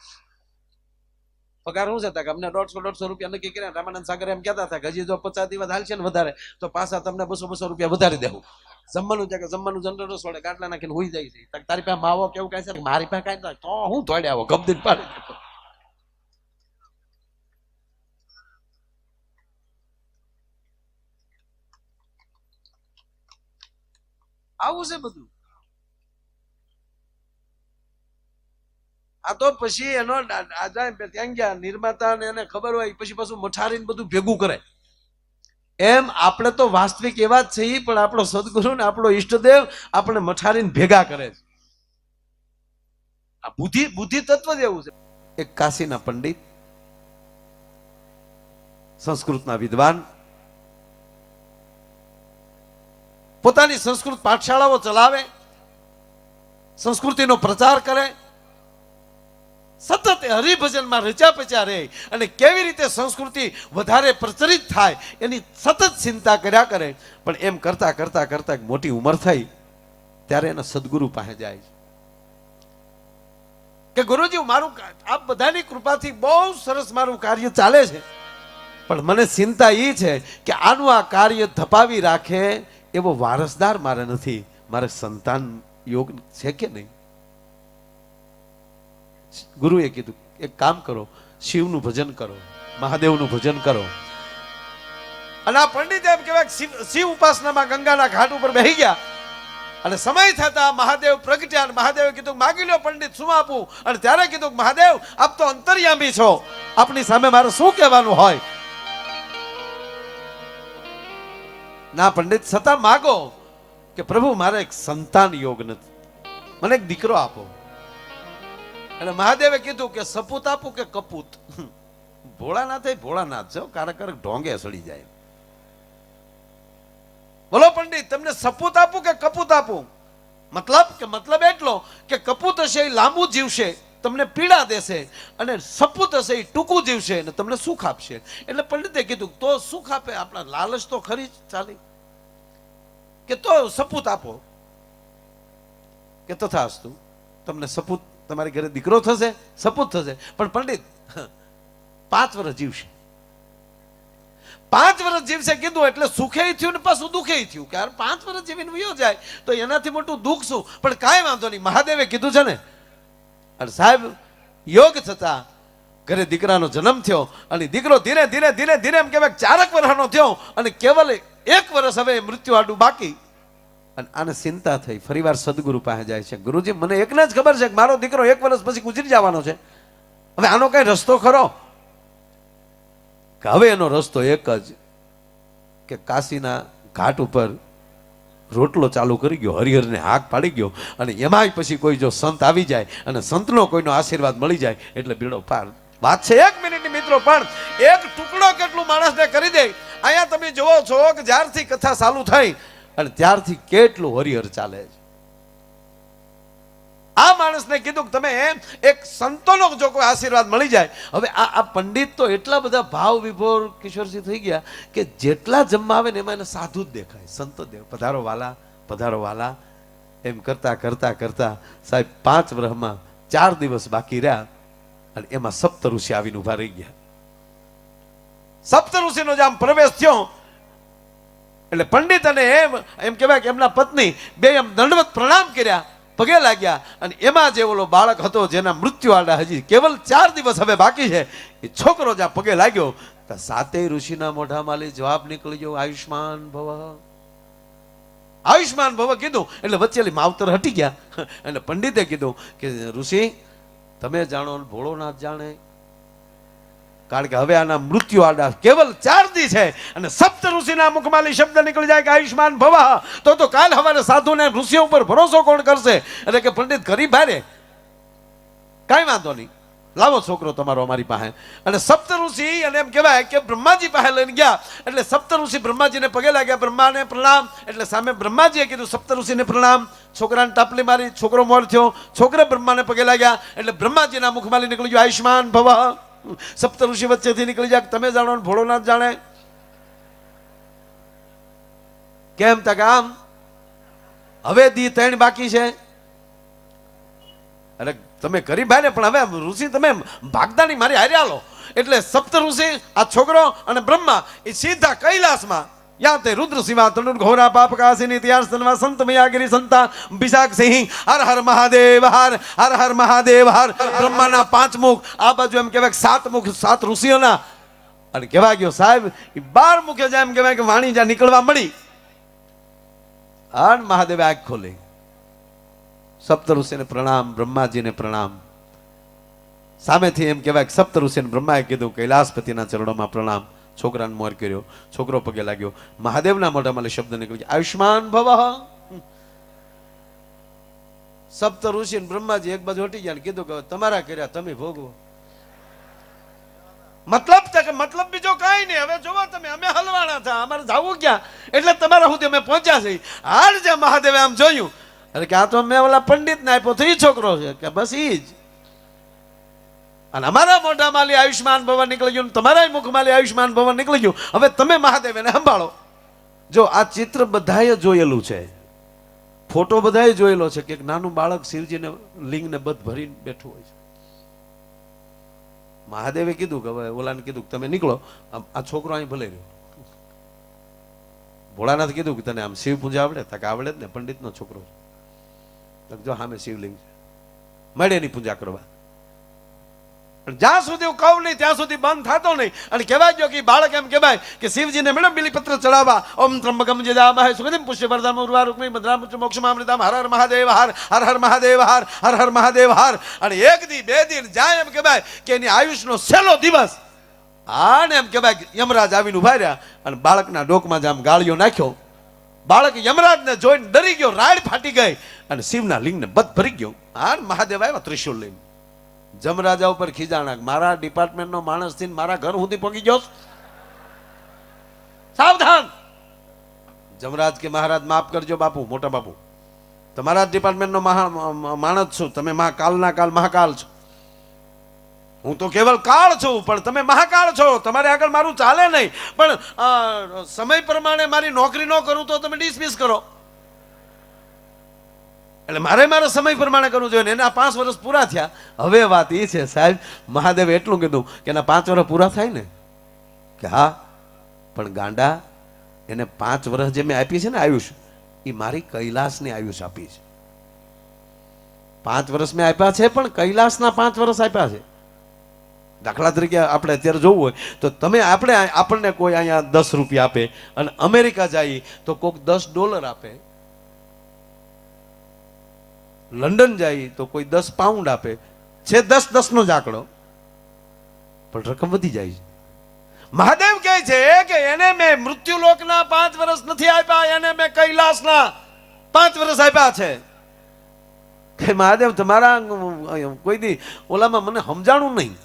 પગાર શું છે? અમને 150-150 રૂપિયા નક્કી કર્યા. રામાનંદ સાગર એમ કહેતા હતા કે હજી જો 50 દિવસ હાલશે ને વધારે તો પાછા તમને 200-200 રૂપિયા વધારી દેવું. જમવાનું છે કે જમવાનું જનરેટર છોડે, ગાટલા નાખીને હોઈ જાય છે. તારી પાસે માવો કેવું કઈ છે? મારી પાસે કઈ તો હું થોડે આવો ગમદીન પાડી. આવું છે બધું. આ તો પછી એનો ત્યાં ગયા નિર્માતા ને એને ખબર હોય, પછી પાછું મઠારીને બધું ભેગું કરે. એમ આપણે તો વાસ્તવિક એવા જ છીએ, પણ આપણો સદગુરુ ને આપણો ઈષ્ટદેવ આપણે મઠારીને ભેગા કરે છે. આ બુદ્ધિ તત્વ જ એવું છે. એક કાશીના પંડિત સંસ્કૃતના વિદ્વાન પોતાની સંસ્કૃત પાઠશાળાઓ ચલાવે, સંસ્કૃતિનો પ્રચાર કરે, સતત હરિભજનમાં રચ્યા પચ્યા રહે અને કેવી રીતે સંસ્કૃતિ વધારે પ્રચલિત થાય એની સતત ચિંતા કર્યા કરે. પણ એમ કરતા કરતા કરતા મોટી ઉંમર થઈ ત્યારે એના સદગુરુ પાસે જાય કે ગુરુજી, મારું આપ બધાની કૃપાથી બહુ સરસ મારું કાર્ય ચાલે છે, પણ મને ચિંતા એ છે કે આનું આ કાર્ય ધપાવી રાખે એવો વારસદાર મારે નથી. મારે સંતાન યોગ છે કે નહીં? ગુરુએ કીધું એક કામ કરો, શિવનું ભજન કરો, મહાદેવનું ભજન કરો. અને આ પંડિત એમ કહેવાય શિવ ઉપાસનામાં ગંગાના ઘાટ ઉપર બેસી ગયા અને સમય થતા મહાદેવ પ્રગટ્યા અને મહાદેવે કીધું માગી લો પંડિત, શું આપું? અને ત્યારે કીધું મહાદેવ, આપ તો અંતર્યામી છો, આપની સામે મારે શું કહેવાનું હોય? ના પંડિત, છતાં માગો કે પ્રભુ મારે એક સંતાન યોગ નથી, મને એક દીકરો આપો. અને મહાદેવે કીધું કે સપૂત આપું કે કપૂત? ભોળાનાથ ભોળાનાથ છો, કારક ઢોંગે સડી જાય. બોલો પંડિત, તમને સપૂત આપું કે કપૂત આપું? મતલબ એટલો કે કપૂત હશે એ લાંબુ જીવશે, તમને પીડા દેશે, અને સપૂત હશે એ ટૂંકું જીવશે અને તમને સુખ આપશે. એટલે પંડિતે કીધું તો સુખ આપે, આપણા લાલચ તો ખરી જ ચાલી, કે તો સપૂત આપો. કે તથાસ્તુ, તમને સપૂત, તમારી ઘરે દીકરો થશે, સપૂત થશે, પણ પંડિત 5 વર્ષ જીવશે. 5 વર્ષ જીવશે કીધું એટલે સુખે થયું ને પાછું દુઃખે થયું કે યાર 5 વર્ષ જીવીને વયો જાય તો એનાથી મોટું દુઃખ શું? પણ કાંઈ વાંધો નહીં, મહાદેવે કીધું છે ને. અને સાહેબ યોગ થતા ઘરે દીકરાનો જન્મ થયો અને દીકરો ધીરે ધીરે ધીરે ધીરે એમ કહેવાય 4 વર્ષનો થયો અને કેવલ 1 વર્ષ હવે મૃત્યુ આડું બાકી. અને આને ચિંતા થઈ, ફરીવાર સદગુરુ પાસે જાય છે. ગુરુજી, મને એકને જ ખબર છે કે મારો દીકરો 1 વર્ષ પછી ગુજરી જવાનો છે, હવે આનો કઈ રસ્તો ખરો? હવે એનો રસ્તો એક જ કે કાશીના ઘાટ ઉપર રોટલો ચાલુ કરી ગયો, હરિહરને હાક પાડી ગયો, અને એમાંય પછી કોઈ જો સંત આવી જાય અને સંતનો કોઈનો આશીર્વાદ મળી જાય એટલે બીડો પાર. વાત છે 1 મિનિટની મિત્રો, પણ એક ટુકડો કેટલું માણસને કરી દે. અહીંયા તમે જોવો છો કે જ્યારથી કથા ચાલુ થઈ અને ત્યારથી કેટલું હરિહર ચાલે છે. આ માણસને કીધું કે તમે એક સંતોનો જો કોઈ આશીર્વાદ મળી જાય. હવે આ પંડિત તો એટલા બધા ભાવ વિભોર કિશોરસિંહ થઈ ગયા કે જેટલા જમવા આવે ને એમાં એને સાધુ જ દેખાય, સંત જ દેખાય. પધારો વાલા, પધારો વાલા, એમ કરતા કરતા કરતા સાહેબ 5 વર્ષમાં 4 દિવસ બાકી રહ્યા અને એમાં સપ્ત ઋષિ આવીને ઉભા રહી ગયા. સપ્ત ઋષિનો જે આમ પ્રવેશ થયો એટલે પંડિત અને એમ કહેવાય કે એમના પત્ની બે એમ દંડવત પ્રણામ કર્યા, પગે લાગ્યા. અને એમાં જે ઓલો બાળક હતો જેના મૃત્યુ આડા હજી કેવલ 4 દિવસ હવે બાકી છે, એ છોકરો જ્યાં પગે લાગ્યો તો 7 ઋષિના મોઢામાં જવાબ નીકળી ગયો, આયુષ્માન ભવ, આયુષ્માન ભવ કીધું એટલે વચ્ચેલી માવતર હટી ગયા. અને પંડિતે કીધું કે ઋષિ તમે જાણો ને ભોળોનાથ જાણે, કારણ કે હવે આના મૃત્યુ આડા કેવલ 4 દી છે અને સપ્ત ઋષિના મુખમાંથી શબ્દ નીકળી જાય કે આયુષ્માન ભવ, તો કાલ હવારે સાધુને ઋષિઓ ઉપર ભરોસો કોણ કરશે? એટલે કે પંડિત ગરીબ ભારે કાંઈ વાંધો નહીં, લાવો છોકરો તમારો અમારી પાસે. અને સપ્ત ઋષિ અને એમ કહેવાય કે બ્રહ્માજી પાસે લઈને ગયા એટલે સપ્ત ઋષિ બ્રહ્માજીને પગે લાગ્યા, બ્રહ્માને પ્રણામ. એટલે સામે બ્રહ્માજીએ કીધું સપ્ત ઋષિને પ્રણામ. છોકરાને ટાપલી મારી, છોકરો મોર થયો, છોકરે બ્રહ્માને પગે લાગ્યા એટલે બ્રહ્માજીના મુખમાંથી નીકળી ગયું આયુષ્માન ભવ. સપ્ત ઋષિ વચ્ચેથી નીકળી જાય તમે જાણો ને ભોળોનાથ જાણે. કેમ તક આમ હવે દી 3 બાકી છે. અરે તમે ગરીબ ભાઈ ને પણ હવે ઋષિ તમે ભાગદાની મારી હાર્યા લો. એટલે સપ્ત ઋષિ આ છોકરો અને બ્રહ્મા એ સીધા કૈલાસમાં યા તે રુદ્ર શિવા તણુર ઘોરા પાપ કાસિની ત્યાર સનવા સંત મયાગિરી સંતા બિશાખ સિંહ હર હર મહાદેવ હર હર હર મહાદેવ હર. બ્રહ્માના 5 મુખ, આ બાજુ એમ કહેવાય 7 મુખ 7 ઋષિઓના. અને કહેવા ગયો સાહેબ એ 12 મુખે જાય એમ કહેવાય કે વાણી જ્યાં નીકળવા મળી અને મહાદેવે આંખ ખોલી. સપ્ત ઋષિને પ્રણામ, બ્રહ્માજીને પ્રણામ. સામેથી એમ કહેવાય કે સપ્ત ઋષિને બ્રહ્માએ કીધું કૈલાસપતિના ચરણોમાં પ્રણામ. છોકરાને મોર કર્યો, છોકરો પગે લાગ્યો, મહાદેવના મોઢામાં શબ્દ નીકળી આયુષ્માન ભવ. સપ્ત ઋષિ બ્રહ્માજી એક બાજુ હટી ગયા કીધું કે તમારા કર્યા તમે ભોગવો. મતલબ બીજો કાંઈ નહીં. હવે જોવો તમે, અમે હલવાના હતા, અમારે જાવું ક્યાં, એટલે તમારા સુધી અમે પહોંચ્યા છે. હાલ જે મહાદેવે આમ જોયું, એટલે કે આ તો મેં ઓલા પંડિત ને આપ્યો તો ઈ છોકરો છે, કે બસ ઈ જ. અને અમારા મોઢામાંથી આયુષ્માન ભવન નીકળી ગયું, તમારા મુખમાંથી આયુષ્માન ભવન નીકળી ગયું. હવે તમે મહાદેવ એને સંભાળો. જો આ ચિત્ર બધાએ જોયેલું છે, ફોટો બધાએ જોયેલો છે કે એક નાનું બાળક શિવજીને લિંગને બધ ભરીને બેઠું હોય છે. મહાદેવે કીધું કે હવે ઓલાને કીધું કે તમે નીકળો, આ છોકરો અહીં ભલે રહ્યો. ભોળાનાથ કીધું કે તને આમ શિવ પૂજા આવડે? તક આવડે જ ને, પંડિત નો છોકરો. જો સામે શિવલિંગ છે, મળે એની પૂજા કરવા. જ્યાં સુધી હું કહું નહીં ત્યાં સુધી બંધ થતો નહીં. અને કહેવાય જો કે બાળક એમ કહેવાય કે શિવજીને મેડમ બિલીપત્ર ચડાવવા, ઓમ ત્રંબકમ જદામહે સુગંધિમ પુષ્યવર્ધનમ ઉર્વારુક્મિ ભદ્રામ મોક્ષમામૃતમ હર હર મહાદેવ હર હર હર મહાદેવ હર હર હર મહાદેવ હર. અને એક દી બે દિન જાય એમ કહેવાય કે એની આયુષનો છેલ્લો દિવસ. આને એમ કહેવાય કે યમરાજ આવીને ઉભા રહ્યા અને બાળકના ડોકમાં જામ ગાળિયો નાખ્યો. બાળક યમરાજને જોઈને ડરી ગયો, રાડ ફાટી ગઈ અને શિવના લિંગને બધ ભરી ગયો. આ મહાદેવ આવ્યા ત્રિશુલ લઈને. જમરાજા ઉપર ખીજાણા, મારા ડિપાર્ટમેન્ટ નો માણસ થી મારા ઘર સુધી પહોંચી ગયો, સાવધાન. જમરાજ કે મહારાજ માફ કરજો બાપુ, મોટા બાપુ, તમારા ડિપાર્ટમેન્ટ નો માણસ છું, તમે કાલના કાલ મહાકાલ છો. હું તો કેવલ કાળ છું, પણ તમે મહાકાળ છો. તમારે આગળ મારું ચાલે નહીં, પણ સમય પ્રમાણે મારી નોકરી ન કરું તો તમે ડિસમિસ કરો. એટલે મારા સમય પ્રમાણે કરવું જોઈએ. એના 5 વર્ષ પૂરા થયા. હવે વાત એ છે સાહેબ, મહાદેવે એટલું કીધું કે એના 5 વર્ષ પૂરા થાય ને, કે હા પણ ગાંડા, એને 5 વર્ષ જે મેં આપી છે ને આયુષ, એ મારી કૈલાસની આયુષ આપી છે. 5 વર્ષ મેં આપ્યા છે, પણ કૈલાસના 5 વર્ષ આપ્યા છે. દાખલા તરીકે આપણે અત્યારે જોવું હોય તો તમે આપણને કોઈ અહીંયા 10 રૂપિયા આપે અને અમેરિકા જઈએ તો કોઈક $10 આપે, લંડન જાય તો કોઈ 10 પાઉન્ડ આપે છે. 10 નો જ આંકડો, પણ રકમ વધી જાય છે. મહાદેવ કહે છે કે એને મેં મૃત્યુલોકના 5 વર્ષ નથી આપ્યા, એને મેં કૈલાસના 5 વર્ષ આપ્યા છે. કે મહાદેવ તમારા કોઈ દી ઓલામાં મને સમજાણું નહીં.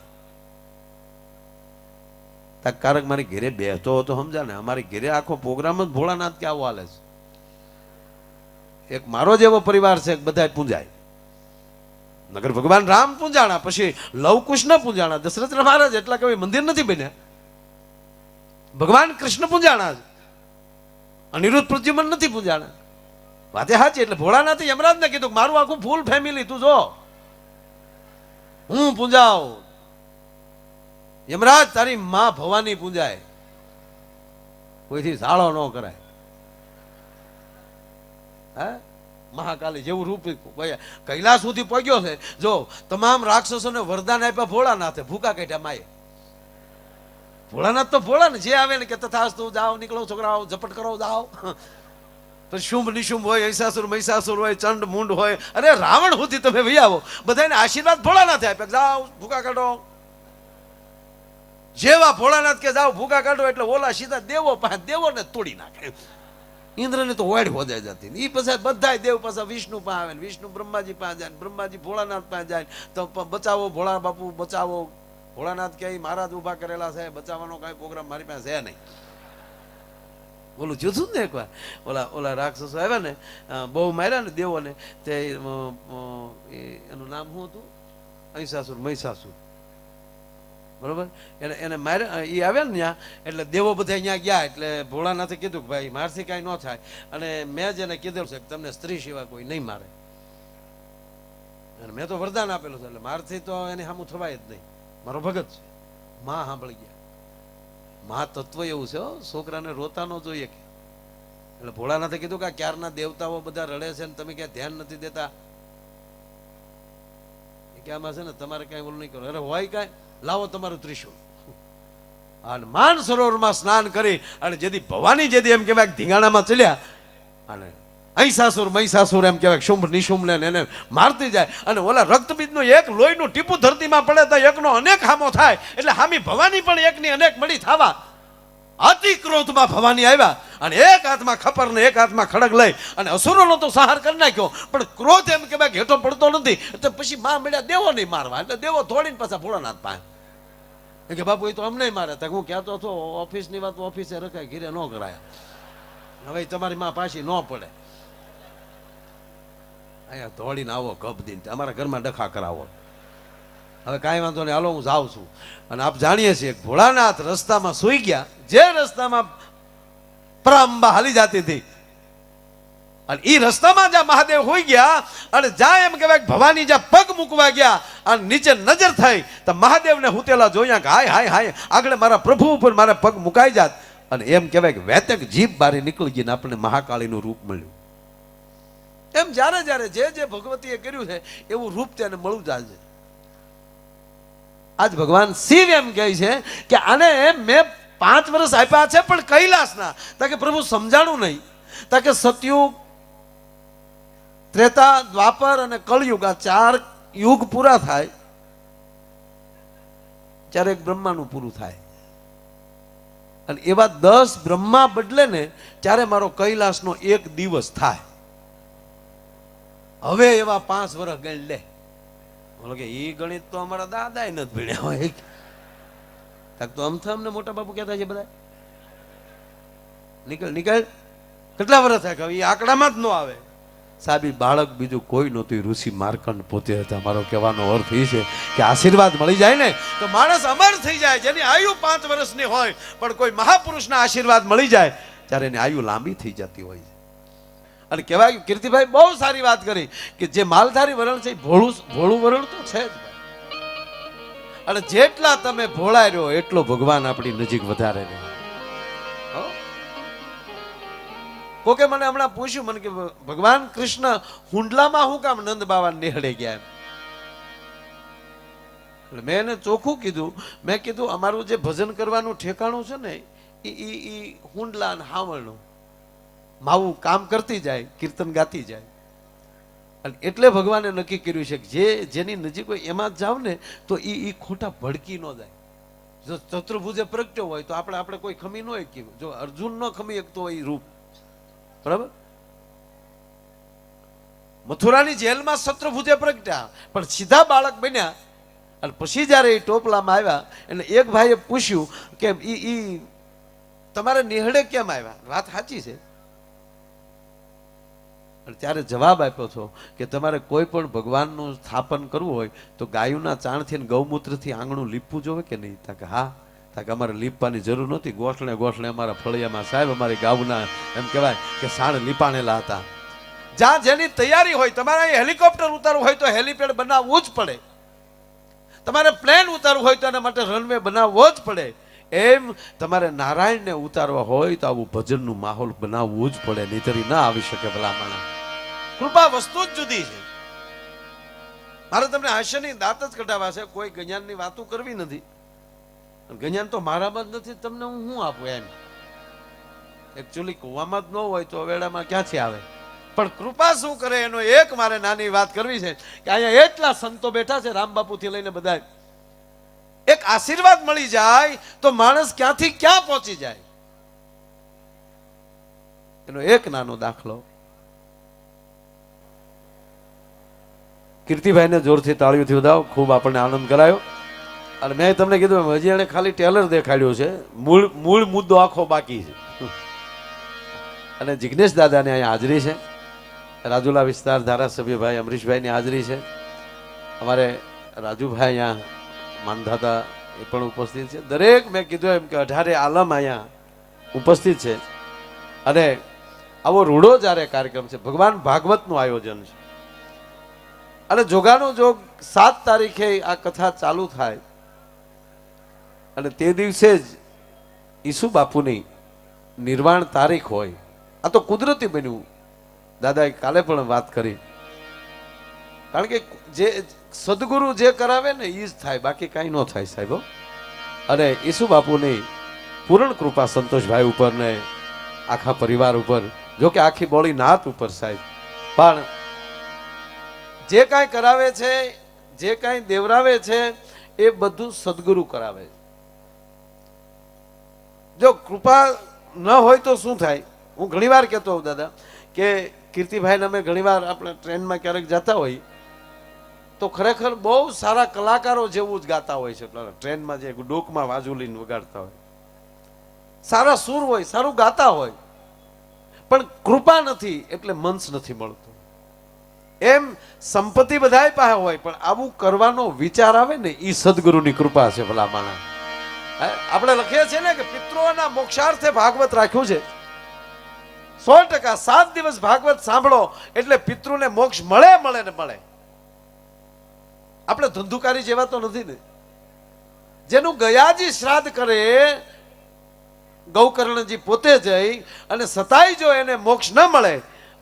કારક મારી ઘેરે બેસતો હતો સમજા ને, અમારી ઘેરે આખો પ્રોગ્રામ જ ભોળાનાથ કે આવો હાલે છે. એક મારો જેવો પરિવાર છે, બધા પૂંજાય. નગર ભગવાન રામ પૂંજાણા, પછી લવ કૃષ્ણ પૂંજાણા, દશરથ મહારાજ એટલા કઈ મંદિર નથી બન્યા. ભગવાન કૃષ્ણ પૂંજાણા, અનિરુદ્ધ પ્રદ્યુમન નથી પૂંજાણા. વાતે સાચી. એટલે ભોળાનાથે યમરાજને કીધું મારું આખું ફૂલ ફેમિલી તું જો, હું પૂંજાવ. યમરાજ તારી માં ભવાની પૂંજાય, કોઈથી સાળો ન કરાય. હા, મહાકાલી જેવું રૂપ કૈલાસ સુધી પહોંચ્યો છે. જો તમામ રાક્ષસોને વરદાન આપ્યા ભોળાનાથે, ભૂકા કાઢ્યા માએ. ભોળાનાથ તો ભોળા ને, જે આવે ને કે તથાસ્તુ, જાઓ નીકળો છોકરાઓ, ઝપટ કરો જાઓ. તો શુંભ નિશુંભ હોય, ઐસાસુર મૈસાસુર હોય, ચંડ મુંડ હોય, અરે રાવણ સુધી તમે વહી આવો, બધાને આશીર્વાદ ભોળાનાથે આપ્યા, જાઓ ભૂકા કાઢો. જેવા ભોળાનાથ કે જાઓ ભૂકા કાઢો એટલે ઓલા સીધા દેવો ને તોડી નાખે. ઇન્દ્રને તો વાડ હોદાઈ જતી. એ પછી બધા દેવ પાછા વિષ્ણુ પાસે આવે, વિષ્ણુ બ્રહ્માજી પાસે જાય, બ્રહ્માજી ભોળાનાથ પાસે જાય. તો બચાવો ભોળા બાપુ બચાવો. ભોળાનાથ કે મહારાજ ઉભા કરેલા છે, બચાવવાનો કઈ પ્રોગ્રામ મારી પાસે છે નહીં. બોલું જોતું ને એકવાર ઓલા રાક્ષસો આવ્યા ને, બહુ માર્યા ને દેવોને, તે એનું નામ શું હતું? ઐસાસુર મૈસાસુર, બરોબર. એને માર્યા, એ આવ્યા ને ત્યાં, એટલે દેવો બધા અહીંયા ગયા. એટલે ભોળાનાથે કીધું કે ભાઈ મારથી કાંઈ ન થાય, અને મેં જેને કીધું છે કે તમને સ્ત્રી સિવાય કોઈ નહીં મારે, અને મેં તો વરદાન આપેલું છે, એટલે મારથી તો એને સામું થવાય જ નહીં. મારો ભગત છે. માં સાંભળી ગયા. માં તત્વ એવું છે, છોકરાને રોતા ન જોઈએ. એટલે ભોળાનાથે કીધું કે ક્યારના દેવતાઓ બધા રડે છે ને તમે ક્યાં ધ્યાન નથી દેતા. કે આમાં છે ને તમારે કઈ ઓલું નહીં કરો. અરે હોય કાંઈ, લાવો તમારું ત્રિશુલ. અને માન સરોવરમાં સ્નાન કરી અને જેથી ભવાની જેથી એમ કહેવાય ધીંગાણામાં ચલ્યા, અને ઐસાસુર મૈસાસુર એમ કહેવાય શુંભ નિશુંભ ને એને મારતી જાય. અને ઓલા રક્તબીજનું એક લોહીનું ટીપું ધરતીમાં પડે તો એકનો અનેક હામો થાય. એટલે હામી ભવાની પણ એકની અનેક મળી થવા. અતિ ક્રોધમાં ભવાની આવ્યા અને એક હાથમાં ખપર ને એક હાથમાં ખડગ લઈ અને અસુરોનો તો સંહાર કરી નાખ્યો. પણ ક્રોધ એમ કે હેઠો પડતો નથી. એટલે પછી માં મળ્યા દેવો નહીં મારવા, એટલે દેવો થોડીને પાછા ભોળાનાથ પાસે. કે બાપુ એ તો અમને મારે હું કહેતો હતો ઓફિસની વાત ઓફિસે રખાય, ઘીરે ન કરાય. હવે તમારી માં પાછી ન પડે, અહીંયા દોડીને આવો કપ દીને અમારા ઘરમાં ડખા કરાવો. હવે કાંઈ વાંધો નહીં, હાલો હું જાઉં છું. અને આપ જાણીએ છીએ ભોળાનાથ રસ્તામાં સૂઈ ગયા, જે રસ્તામાં પરાંબા હાલી જતી હતી, અને એ રસ્તામાં જ્યાં મહાદેવ હોઈ ગયા અને જ્યાં એમ કહેવાય ભવાની જ્યાં પગ મૂકવા ગયા અને નીચે નજર થઈ તો મહાદેવને હુતેલા જોયા કે હાય હાય હાય આગળ મારા પ્રભુ ઉપર મારા પગ મુકાઈ જાત. અને એમ કહેવાય કે વેતક જીભ બારી નીકળી ગઈ ને આપણને મહાકાળીનું રૂપ મળ્યું. એમ જ્યારે જ્યારે જે જે ભગવતીએ કર્યું છે એવું રૂપ તેને મળવું જાય છે. આજ ભગવાન શિવ એમ કહે છે કે આને મેં 5 વર્ષ આપ્યા છે પણ કૈલાસના. તાકે પ્રભુ સમજાણું નહીં. તાકે સતયુગ, ત્રેતા, દ્વાપર અને કળયુગ, આ 4 યુગ પૂરા થાય ત્યારે એક બ્રહ્માનું પૂરું થાય. અને એવા 10 બ્રહ્મા બદલે ને ત્યારે મારો કૈલાસનો 1 દિવસ થાય. હવે એવા 5 વર્ષ ગણ લે. બોલો કે એ ગણિત તો અમારા દાદા નથી ભણ્યા હોય. તો અમને મોટા બાપુ કહેતા છે બધા નીકળ નીકળ, કેટલા વર્ષ થાય એ આંકડામાં જ ન આવે. સાહેબ બાળક બીજું કોઈ નહોતું, ઋષિ માર્કંડ પોતે હતા. મારો કહેવાનો અર્થ એ છે કે આશીર્વાદ મળી જાય ને તો માણસ અમર થઈ જાય. જેની આયુ 5 વર્ષની હોય પણ કોઈ મહાપુરુષના આશીર્વાદ મળી જાય ત્યારે એની આયુ લાંબી થઈ જતી હોય છે. અને કહેવાય કીર્તિભાઈ બહુ સારી વાત કરી કે જે માલધારી વરણ છે ભોળું વરણ તો છે જ. અને જેટલા તમે ભોળાય રહ્યો એટલો ભગવાન આપણી નજીક વધારે રહે. કોકે મને હમણાં પૂછ્યું મને કે ભગવાન કૃષ્ણ હુંડલામાં હું કામ નંદ બાવા નેહડે ગયા? એટલે મેં એને ચોખ્ખું કીધું, મેં કીધું અમારું જે ભજન કરવાનું ઠેકાણું છે ને એ હુંડલા અને હાવણનું માવું કામ કરતી જાય, કીર્તન ગાતી જાય. અને એટલે ભગવાને નક્કી કર્યું છે કે જેની નજીક હોય એમાં જ જાવ ને તો એ ખોટા ભડકી ન જાય. જો ચતુર્ભુજે પ્રગટ્યો હોય તો આપણે કોઈ ખમી ન હોય. જો અર્જુન ન ખમી શકતો હોય રૂપ, બરાબર. મથુરાની જેલમાં શત્રુભુજે પ્રગટ્યા પણ સીધા બાળક બન્યા. અને પછી જયારે એ ટોપલામાં આવ્યા એટલે એક ભાઈએ પૂછ્યું કે ઈ તમારે નિહળે કેમ આવ્યા? વાત સાચી છે. અને ત્યારે જવાબ આપ્યો છો કે તમારે કોઈ પણ ભગવાનનું સ્થાપન કરવું હોય તો ગાયુના ચાણથી અને ગૌમૂત્રથી આંગણું લીપવું જોવે કે નહીં? તાકે હા. તાકે અમારે લીપવાની જરૂર નહોતી. ગોઠણે ગોઠણે અમારા ફળિયામાં સાહેબ અમારી ગાઉના એમ કહેવાય કે સાણ લીપાણેલા હતા. જ્યાં જેની તૈયારી હોય, તમારે અહીં હેલિકોપ્ટર ઉતારવું હોય તો હેલિપેડ બનાવવું જ પડે. તમારે પ્લેન ઉતારવું હોય તો એના માટે રનવે બનાવવો જ પડે. એમ તમારે નારાયણને ઉતારવા હોય તો આવું ભજનનું માહોલ બનાવવું જ પડે, નહીતર ના આવી શકે. ભલામણ કૃપા વસ્તુ જ જુદી છે. મારે તમને હાસ્યની દાંત જ કઢાવવા છે, કોઈ જ્ઞાનની વાતો કરવી નથી. જ્ઞાન તો મારામાં જ નથી, તમને હું શું આપું? એમ એકચ્યુઅલી કુવામાં જ ન હોય તો વેળામાં ક્યાંથી આવે? પણ કૃપા શું કરે એનો એક મારે નાની વાત કરવી છે કે અહીંયા એટલા સંતો બેઠા છે, રામબાપુ થી લઈને બધા. એક આશીર્વાદ મળી જાય તો માણસ ક્યાંથી ક્યાં પહોંચી જાય. એનો એક નાનો દાખલો. કીર્તિભાઈને જોરથી તાળીઓથી વધાવો, ખૂબ આપણને આનંદ કરાયો. અને મેં તમને કીધું હજી એને ખાલી ટેલર દેખાડ્યો છે, મૂળ મુદ્દો આખો બાકી છે. અને જિગ્નેશ દાદાની અહીંયા હાજરી છે, રાજુલા વિસ્તાર ધારાસભ્યભાઈ અમરીશભાઈની હાજરી છે, અમારે રાજુભાઈ અહીંયા માનધાતા એ પણ ઉપસ્થિત છે. દરેક મેં કીધું એમ કે 18 આલમ અહીંયા ઉપસ્થિત છે. અને આવો રૂડો જ્યારે કાર્યક્રમ છે, ભગવાન ભાગવતનું આયોજન છે. અને જોગાનું જોગ 7 તારીખે આ કથા ચાલુ થાય અને તે દિવસે જ ઈસુ બાપુની નિર્વાણ તારીખ હોય. આ તો કુદરતી બન્યું. દાદાએ કાલે પણ વાત કરી, કારણ કે જે સદગુરુ જે કરાવે ને એ જ થાય, બાકી કાંઈ ન થાય સાહેબ. અને ઈસુ બાપુની પૂર્ણ કૃપા સંતોષભાઈ ઉપર ને આખા પરિવાર ઉપર, જો કે આખી બોળી નાત ઉપર સાહેબ. પણ જે કાંઈ કરાવે છે, જે કાંઈ દેવરાવે છે એ બધું સદગુરુ કરાવે છે. જો કૃપા ન હોય તો શું થાય? હું ઘણી વાર કહેતો હોઉં દાદા કે કીર્તિભાઈને અમે ઘણી વાર આપણે ટ્રેનમાં ક્યારેક જતા હોય તો ખરેખર બહુ સારા કલાકારો જેવું જ ગાતા હોય છે. ટ્રેનમાં જે ડોકમાં વાજુલીને વગાડતા હોય, સારા સૂર હોય, સારું ગાતા હોય, પણ કૃપા નથી એટલે મંચ નથી મળતું. એમ સંપત્તિ બધાય પાસે હોય, પણ આવું કરવાનો વિચાર આવે ને એ સદગુરુની કૃપા છે. ભલા માણા, આપણે લખીએ છીએ ને કે પિતૃઓના મોક્ષાર્થે ભાગવત રાખ્યું છે. 100% 7 દિવસ ભાગવત સાંભળો એટલે પિતૃને મોક્ષ મળે મળે ને મળે. આપણે ધંધુકારી જેવા તો નથી ને. જેનું ગયાજી શ્રાદ્ધ કરે, ગૌકર્ણજી પોતે જઈ અને સતાય જો એને મોક્ષ ન મળે,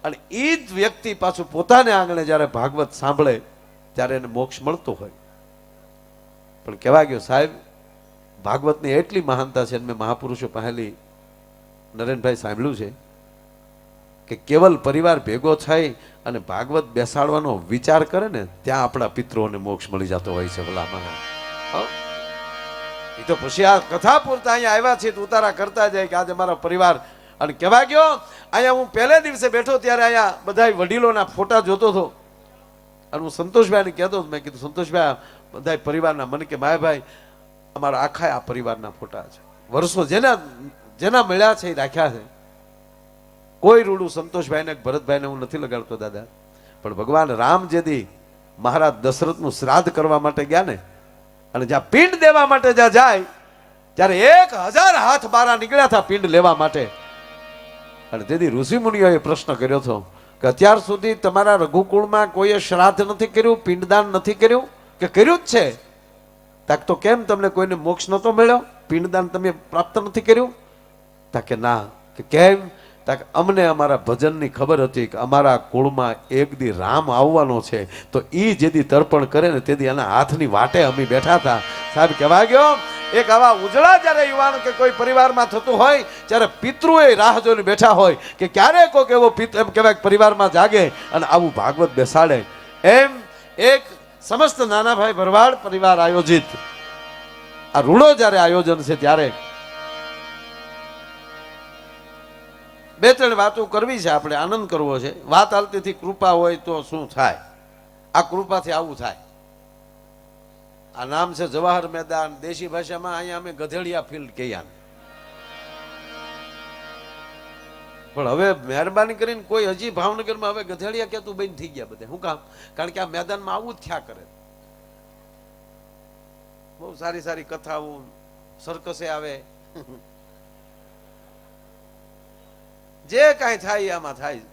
અને એ જ વ્યક્તિ પાછું પોતાને આંગણે જ્યારે ભાગવત સાંભળે ત્યારે એને મોક્ષ મળતો હોય. પણ કહેવા ગયો સાહેબ, ભાગવતની એટલી મહાનતા છે. મેં મહાપુરુષો પહેલી નરેનભાઈ સાંભળ્યું છે કે કેવલ પરિવાર ભેગો થઈ અને ભાગવત બેસાડવાનો વિચાર કરે ને ત્યાં આપણા પિતૃઓને મોક્ષ મળી જતો હોય છે. ભલા મારા, એ તો પછી આ કથા પૂરતા અહીંયા આવ્યા છે તો ઉતારા કરતા જાય કે આજે મારો પરિવાર. અને કહેવા ગયો, અહીંયા હું પહેલે દિવસે બેઠો ત્યારે અહીંયા બધા વડીલોના ફોટા જોતો હતો અને હું સંતોષભાઈને કહેતો હતો. મેં કીધું સંતોષભાઈ, બધા પરિવારના, મને કે માયાભાઈ અમારા આખા આ પરિવારના ફોટા છે. વર્ષો જેના જેના મળ્યા છે એ રાખ્યા છે. કોઈ રૂડું સંતોષભાઈને ભરતભાઈને હું નથી લગાડતો દાદા, પણ ભગવાન રામ જેદી મહારાજ દશરથનું શ્રાદ્ધ કરવા માટે ગયા ને, અને જ્યાં પિંડ દેવા માટે જ્યાં જાય ત્યારે 1000 હાથ બારા નીકળ્યા હતા પિંડ લેવા માટે. અને તેથી ઋષિ મુનિઓએ પ્રશ્ન કર્યો હતો કે અત્યાર સુધી તમારા રઘુકુળમાં કોઈએ શ્રાદ્ધ નથી કર્યું, પિંડદાન નથી કર્યું, કે કર્યું જ છે? તાક તો કેમ તમને કોઈને મોક્ષ નતો મળ્યો? પિંડદાન તમે પ્રાપ્ત નથી કર્યું? તાકે ના. કે કેમ? તાકે અમને અમારા ભજનની ખબર હતી કે અમારા કુળમાં એક દી રામ આવવાનો છે, તો એ જેદી તર્પણ કરે ને તેથી એના હાથની વાટે અમે બેઠા હતા. સાહેબ કહેવા ગયો, એક આવા ઉજળા જ્યારે યુવાન કે કોઈ પરિવારમાં થતું હોય ત્યારે પિતૃએ રાહ જોઈને બેઠા હોય કે ક્યારે કોઈક એવો એમ કહેવાય પરિવારમાં જાગે અને આવું ભાગવત બેસાડે. એમ એક સમસ્ત નાનાભાઈ ભરવાડ પરિવાર આયોજિત આ રૂડો જ્યારે આયોજન છે ત્યારે 2-3 વાતો કરવી છે, આપણે આનંદ કરવો છે. વાત હાલતીથી કૃપા હોય તો શું થાય? આ કૃપાથી આવું થાય. આ નામ છે જવાહર મેદાન. દેશી ભાષામાં અહીંયા અમે ગધેડિયા ફિલ્ડ કહીએ. પણ હવે મહેરબાની કરીને કોઈ હજી ભાવનગરમાં હવે ગધેડિયા કહેતું બંધ થઈ ગયા બધા. શું કામ? કારણ કે આ મેદાનમાં આવું જ થયા કરે. બહુ સારી સારી કથાઓ, સર્કસે આવે, જે કાંઈ થાય આમાં થાય.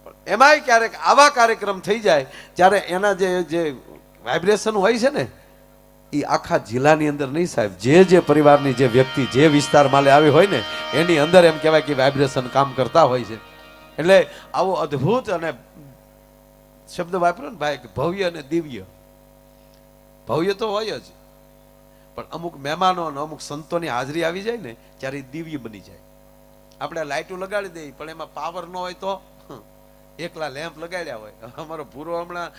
પણ એમાંય ક્યારેક આવા કાર્યક્રમ થઈ જાય ત્યારે એના જે વાઇબ્રેશન હોય છે ને એ આખા જિલ્લાની અંદર નહીં સાહેબ, જે પરિવારની જે વ્યક્તિ જે વિસ્તારમાં આવી હોય ને એની અંદર એમ કહેવાય કે વાઇબ્રેશન કામ કરતા હોય છે. એટલે આવો અદ્ભુત અને શબ્દ વાપરો ને ભાઈ, ભવ્ય અને દિવ્ય. ભવ્ય તો હોય જ, પણ અમુક મહેમાનો અને અમુક સંતોની હાજરી આવી જાય ને ત્યારે દિવ્ય બની જાય. આપણે લાઇટો લગાડી દઈએ પણ એમાં પાવર ન હોય તો એકલા લેમ્પ લગાડ્યા હોય. અમારો પૂરો હમણાં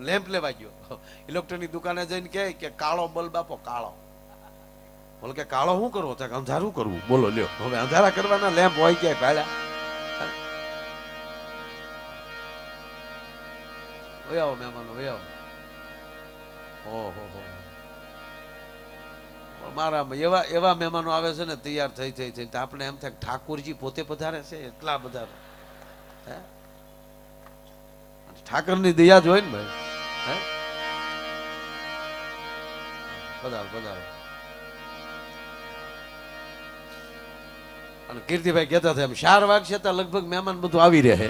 લેમ્પ લેવા ગયો, ઇલેક્ટ્રોનિક દુકાને જઈને કહે કે કાળો બલ્બ આપો. કાળો બોલો કે કાળો શું કરવો? અંધારું કરવું. બોલો લ્યો, હવે અંધારા કરવાના લેમ્પ હોય ક્યાંય ભાડ્યા? વયાવો મહેમાનો, વયાવો. ઓહો, મારા એવા મહેમાનો આવે છે ને તૈયાર થઈ આપણે એમ થાય ઠાકોરજી પોતે પધારે છે, એટલા બધા. ઠાકરની દયા જ હોય ને ભાઈ. પધારો. અને કીર્તિભાઈ કહેતા હતા એમ 4 વાગશે તો લગભગ મહેમાન બધું આવી રહે.